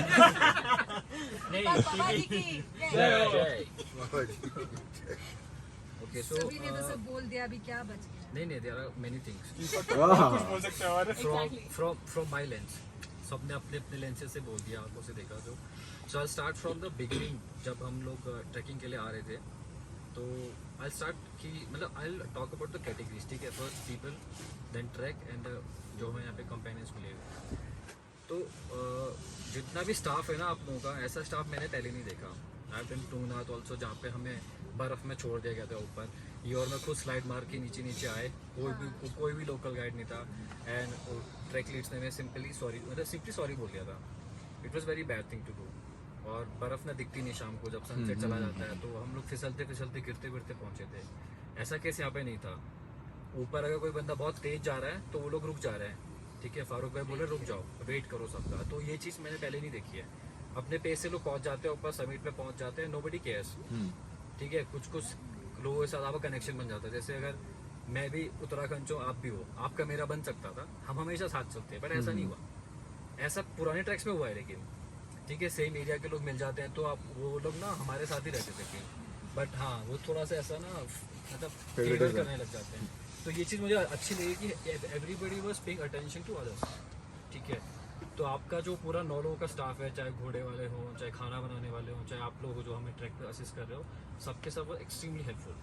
ओके सो सभी ने तो सब बोल दिया, अभी क्या बच गया? नहीं देयर आर मेनी थिंग्स कुछ बोल सकते हैं और फ्रॉम माय लेंस. सबने अपने अपने लेंसेज से बोल दिया, आंखों से देखा जो। So I start from the beginning, जब हम लोग ट्रैकिंग के लिए आ रहे थे तो आई स्टार्ट कि मतलब I talk about the categories, ठीक है। First people, then track and जो हमें यहाँ पे कंपेनियंस मिलेगा। तो जितना भी स्टाफ है ना आप लोगों का, ऐसा स्टाफ मैंने पहले नहीं देखा। आई हैव बीन टूंगनाथ ऑल्सो, जहाँ पे हमें बर्फ़ में छोड़ दिया गया था ऊपर, ये और मैं खुद स्लाइड मार के नीचे आए, कोई भी लोकल गाइड नहीं था। एंड ट्रैक लीड्स ने सिंपली सॉरी बोल दिया था। It was very bad thing to do. और बर्फ़ ना दिखती नहीं शाम को, जब सनसेट चला जाता है तो हम लोग फिसलते गिरते पहुँचे थे। ऐसा केस यहाँ पे नहीं था। ऊपर अगर कोई बंदा बहुत तेज जा रहा है तो वो लोग रुक जा रहे हैं, ठीक है। फारूक भाई बोले रुक जाओ, वेट करो सबका। तो ये चीज़ मैंने पहले नहीं देखी है। अपने पेस से लोग पहुँच जाते हैं ऊपर, समिट पे पहुँच जाते हैं, नोबडी केयर्स, ठीक है। कुछ लोगों के साथ आपका कनेक्शन बन जाता है। जैसे अगर मैं भी उत्तराखंड से, आप भी हो, आपका मेरा बन सकता था, हम हमेशा साथ चलते हैं, बट ऐसा नहीं हुआ। ऐसा पुराने ट्रैक्स में हुआ है लेकिन, ठीक है। सेम एरिया के लोग मिल जाते हैं तो आप वो लोग ना हमारे साथ ही रहते थे, बट हाँ वो थोड़ा सा ऐसा ना मतलब फेवर करने लग जाते हैं। तो ये चीज़ मुझे अच्छी लगी कि everybody was paying attention to others, ठीक है। तो आपका जो पूरा 9 लोगों का स्टाफ है, चाहे घोड़े वाले हों, चाहे खाना बनाने वाले हों, चाहे आप लोग हो जो हमें ट्रैक पे असिस्ट कर रहे हो, सबके सब वो extremely helpful.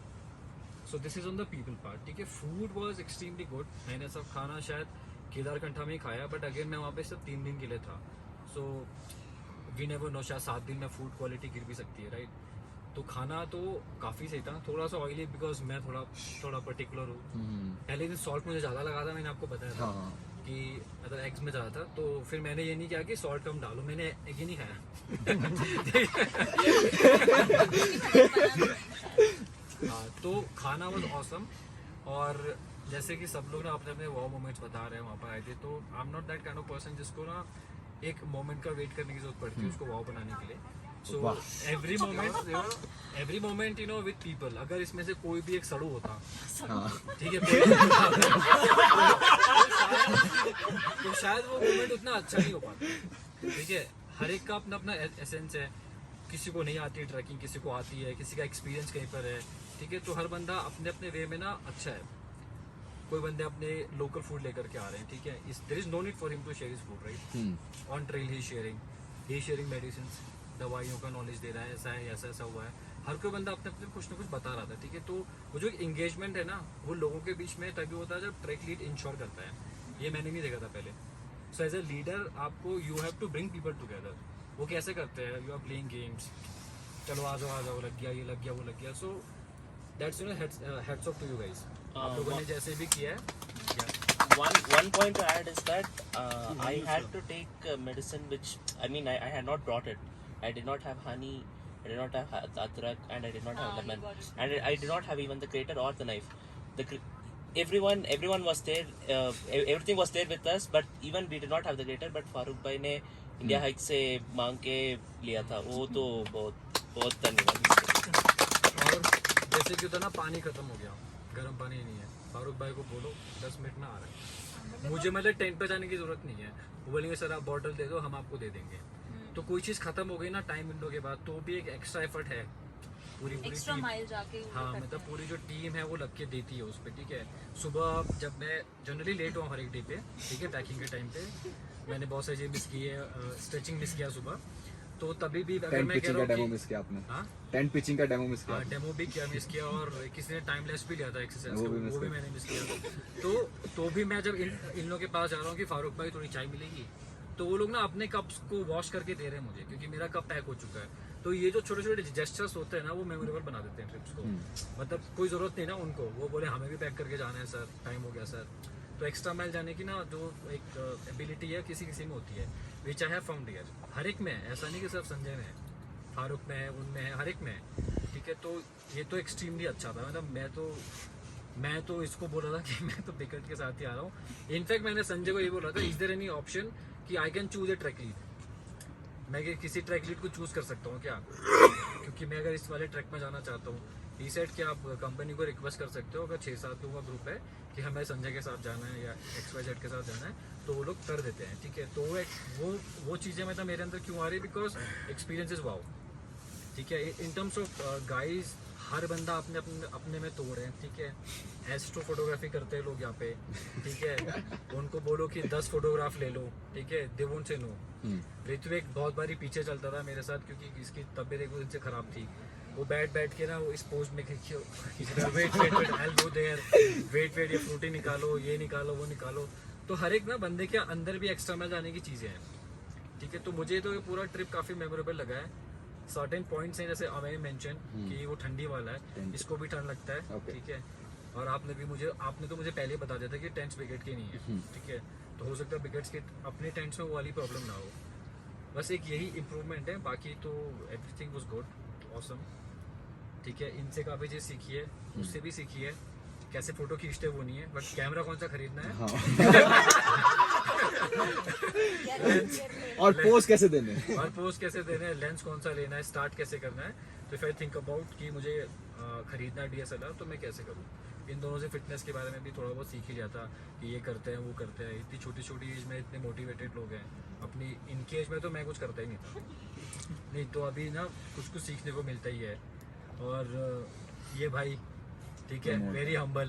So this is on the people part, ठीक है। Food was extremely good. मैंने सब खाना शायद केदारकंठा में ही खाया, बट अगेन मैं वहाँ पे सिर्फ 3 दिन के लिए था। सो वी नेवर नो, शायद 7 दिन में फूड क्वालिटी गिर भी सकती है, राइट। तो खाना तो काफ़ी सही था, थोड़ा सा ऑयली बिकॉज मैं थोड़ा पर्टिकुलर हूँ। पहले दिन सॉल्ट मुझे ज़्यादा लगा था, मैंने आपको बताया था कि मतलब एग्स में ज़्यादा था। तो फिर मैंने ये नहीं किया कि सॉल्ट कम डालो, मैंने एग ही नहीं खाया। हाँ, तो खाना वाज ऑसम। और जैसे कि सब लोग ना अपने अपने वाव मोमेंट्स बता रहे हैं वहाँ पर आए थे, तो I am not that kind of person जिसको ना एक मोमेंट का वेट करने की जरूरत पड़ती है उसको वाव बनाने के लिए। So every moment you know with people. अगर इसमें से कोई भी एक सड़ू होता, ठीक है, तो शायद वो मोमेंट उतना अच्छा नहीं हो पाता, ठीक है। हर एक का अपना अपना एसेंस है। किसी को नहीं आती है ट्रैकिंग, किसी को आती है, किसी का एक्सपीरियंस कहीं पर है, ठीक है। तो हर बंदा अपने अपने वे में ना अच्छा है। कोई बंदे अपने लोकल फूड लेकर के आ रहे हैं, ठीक है। There is no need for him to share his food, right. On trail he sharing medicine, दवाइयों का नॉलेज दे रहा है, ऐसा है, ऐसा हुआ है। हर कोई बंदा अपने अपने कुछ ना कुछ बता रहा था, ठीक है। तो वो जो एंगेजमेंट है ना, वो लोगों के बीच में तभी होता है जब ट्रैक लीड इंश्योर करता है। ये मैंने नहीं देखा था पहले। सो एज ए लीडर आपको you have to bring people together. वो कैसे करते हैं? यू आर प्लेइंग गेम्स, चलो आ जाओ, लग गया, ये लग गया, वो लग गया। So that's you know heads off to you guys, आप लोगों ने जैसे भी किया है। One point to add is that I had to take medicine, which I mean I had not brought it. I did not have honey, I did not have adrak, and I did not have lemon, and I did not have even the grater or the knife. Everyone was there. Everything was there with us, but even we did not have the grater. But Farooq bhai ने India hike से मांग के लिया था। वो तो बहुत धन्यवाद। और जैसे कि होता ना, पानी खत्म हो गया, गर्म पानी नहीं है, फारूक भाई को बोलो 10 मिनट में आ रहा है। मुझे मतलब टेंट पे जाने की जरूरत नहीं है। वो बोलेंगे सर आप बॉटल दे दो, हम आपको दे देंगे। तो कोई चीज़ खत्म हो गई ना टाइम विंडो के बाद, तो भी एक एक्स्ट्रा एफर्ट है। पूरी एक्स्ट्रा टीम, माइल जाके, हाँ मतलब पूरी जो टीम है वो लग के देती है उस पर, ठीक है। सुबह जब मैं जनरली लेट हुआ हर एक डे पे, ठीक है, पैकिंग के टाइम पे मैंने बहुत सारी चीज़ मिस की है, स्ट्रेचिंग मिस किया सुबह। तो तभी भी अगर मैं कह रहा हूँ डेमो मिस किया आपने, टेंट पिचिंग का डेमो मिस किया, डेमो भी किया, मिस किया। और किसी ने टाइमलेस भी लिया था एक्सरसाइज का, वो भी मैंने मिस किया। तो भी मैं जब इन लोगों के पास जा रहा हूँ कि फारूक भाई थोड़ी चाय मिलेगी, तो वो लोग ना अपने कप्स को वॉश करके दे रहे हैं मुझे, क्योंकि मेरा कप पैक हो चुका है। तो ये जो छोटे छोटे जेस्चर्स होते हैं ना, वो मेमोरेबल बना देते हैं ट्रिप्स को। मतलब कोई ज़रूरत नहीं ना उनको, वो बोले हमें भी पैक करके जाना है सर, टाइम हो गया सर। तो एक्स्ट्रा माइल जाने की ना जो एक एबिलिटी है किसी किसी में होती है, विच आई हैव फाउंड हियर। हर एक में, ऐसा नहीं कि सिर्फ संजय में है, फारूक में है, उनमें है, हर एक में है, ठीक है। तो ये तो एक्सट्रीमली अच्छा था। मतलब मैं तो इसको बोल रहा था कि मैं तो बिकट के साथ ही आ रहा हूँ। इनफैक्ट मैंने संजय को ये बोला था, इज देयर एनी ऑप्शन कि I can choose a track lead, मैं किसी ट्रैक लीड को चूज कर सकता हूँ क्या, क्योंकि मैं अगर इस वाले ट्रैक में जाना चाहता हूँ। ही सेड कि आप कंपनी को रिक्वेस्ट कर सकते हो, अगर 6-7 लोगों का ग्रुप है कि हमें संजय के साथ जाना है या XYZ के साथ जाना है, तो वो लोग कर देते हैं, ठीक है। तो वो चीज़ें मतलब मेरे अंदर क्यों आ रही है, बिकॉज एक्सपीरियंस इज वाओ, ठीक है। इन टर्म्स ऑफ गाइज हर बंदा अपने अपने अपने में तोड़ है, ठीक है। एस्ट्रो फोटोग्राफी करते हैं लोग यहाँ पे, ठीक है। उनको बोलो कि 10 फोटोग्राफ ले लो, ठीक है, they won't say no. Ritwik बहुत बारी पीछे चलता था मेरे साथ क्योंकि इसकी तबीयत एक दिन से खराब थी। वो बैठ के ना वो इस पोज में wait I go there, wait ये फ्रूटी निकालो, ये निकालो, वो निकालो। तो हर एक ना बंदे के अंदर भी एक्स्ट्रा में जाने की चीज़ें हैं, ठीक है। तो मुझे तो ये पूरा ट्रिप काफ़ी मेमोरेबल लगा है। सर्टेन पॉइंट्स हैं जैसे अमेय मेंशन कि वो ठंडी वाला है, इसको भी ठंड लगता है, ठीक है। और आपने तो मुझे पहले बता दिया था कि टेंट्स ब्रिगेड के नहीं है, ठीक है। तो हो सकता है ब्रिगेड्स के अपने टेंट्स में वो वाली प्रॉब्लम ना हो। बस एक यही इम्प्रूवमेंट है, बाकी तो एवरीथिंग वाज गुड, ऑसम, ठीक है। इनसे काफ़ी चीज़ सीखी है, उससे भी सीखी है कैसे फोटो खींचते वो नहीं है, बट कैमरा कौन सा खरीदना है और पोज कैसे देने हैं, लेंस कौन सा लेना है, स्टार्ट कैसे करना है। तो इफ आई थिंक अबाउट कि मुझे खरीदना है DSLR तो मैं कैसे करूँ, इन दोनों से फिटनेस के बारे में भी थोड़ा बहुत सीख ही लिया था कि ये करते हैं वो करते हैं। इतनी छोटी छोटी एज में इतने मोटिवेटेड लोग हैं, अपनी इनकी एज में तो मैं कुछ करता ही नहीं था। नहीं तो अभी ना कुछ सीखने को मिलता ही है। और ये भाई, ठीक है, very humble,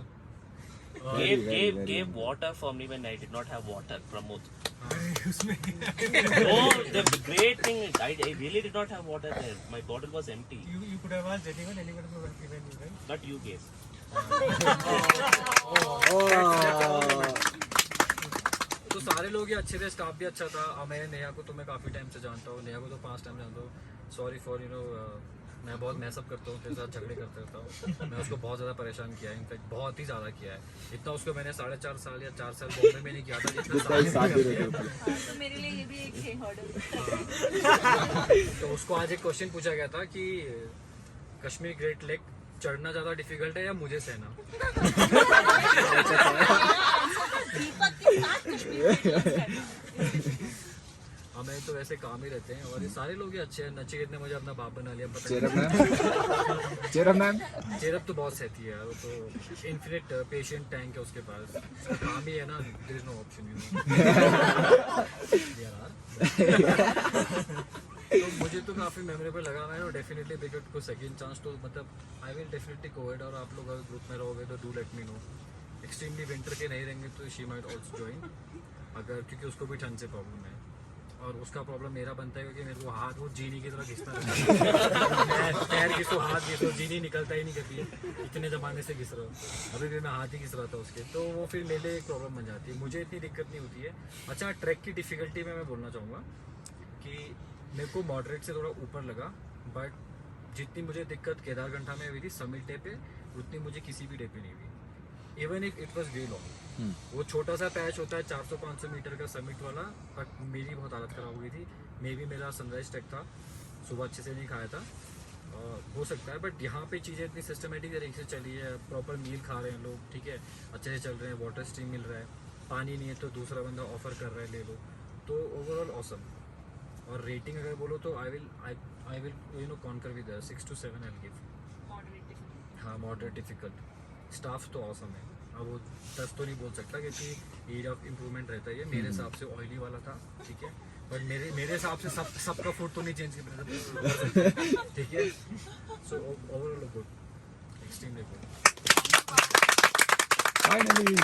gave water for me when I did not have water, Pramod. Oh, the great thing, I really did not have water there. My bottle was empty. You could have asked anyone would have given you, right? But you gave. तो सारे लोग ही अच्छे थे, staff भी अच्छा था। मैं नेहा को तो मैं काफ़ी टाइम से जानता हूँ, नेहा को तो 5 टाइम जानता हूँ। सॉरी फॉर मैं बहुत मैसअप करता हूँ, तेरे साथ झगड़े करता रहता हूँ। मैं उसको बहुत ज़्यादा परेशान किया है, इनफैक्ट बहुत ही ज़्यादा किया है। इतना उसको मैंने 4.5 साल या 4 साल बॉम्बे में नहीं किया था जितना तो मेरे लिए ये भी एक हर्डल। तो उसको आज एक क्वेश्चन पूछा गया था कि कश्मीर ग्रेट लेक चढ़ना ज़्यादा डिफिकल्ट है या मुझे सहना। हमें तो वैसे काम ही रहते हैं और ये सारे लोग ही अच्छे हैं। नचिकेत ने मुझे अपना बाप बना लिया, चेरब तो बहुत सहती है, वो तो इन्फिनिट पेशेंट टैंक है उसके पास, काम ही है ना, देयर इज नो ऑप्शन तो मुझे तो काफ़ी मेमोरेबल लगा। मैं डेफिनेटली बिगेट को सेकंड चांस तो मतलब I will definitely go it. और आप लोग अगर ग्रुप में रहोगे तो do let me know. Extremely winter के नहीं रहेंगे तो शी माइट ऑल्सो ज्वाइन, अगर क्योंकि उसको भी ठंड से प्रॉब्लम है और उसका प्रॉब्लम मेरा बनता है क्योंकि मेरे को हाथ वो जीनी की तरह घिसना रहता है। पैर घिसो, हाथ घिसो, जीनी निकलता ही नहीं कभी, इतने ज़माने से घिस रहा हूँ, अभी भी मैं हाथ ही घिस रहा था उसके। तो वो फिर मेरे लिए एक प्रॉब्लम बन जाती है, मुझे इतनी दिक्कत नहीं होती है। अच्छा, ट्रैक की डिफ़िकल्टी में मैं बोलना चाहूँगा कि मेरे को मॉडरेट से थोड़ा ऊपर लगा, बट जितनी मुझे दिक्कत केदारकंठा में हुई थी समिट डे पे, उतनी मुझे किसी भी डे पे नहीं हुई। Even if it was way long, वो छोटा सा पैच होता है 400-500 मीटर का समिट वाला, बट मेरी बहुत हालत ख़राब हो गई थी। मे भी मेरा सनराइज ट्रैक था, सुबह अच्छे से नहीं खाया था, हो सकता है। बट यहाँ पे चीज़ें इतनी सिस्टमेटिक तरीके से चली है, प्रॉपर मील खा रहे हैं लोग, ठीक है, अच्छे से चल रहे हैं, वाटर स्ट्रीम मिल रहा है, पानी नहीं है तो दूसरा बंदा ऑफर कर रहा है ले लो, तो ओवरऑल ऑसम। और रेटिंग अगर बोलो तो I will you know conquer with 6 to 7 I will give. हाँ, मॉडरेट डिफिकल्ट। स्टाफ तो ऑसम है, अब वो 10 तो नहीं बोल सकता क्योंकि एरिया ऑफ इम्प्रूवमेंट रहता है। मेरे हिसाब से ऑयली वाला था, ठीक है, बट मेरे हिसाब से सबका फूड तो नहीं चेंज किया, ठीक है। So overall good, extremely good. Finally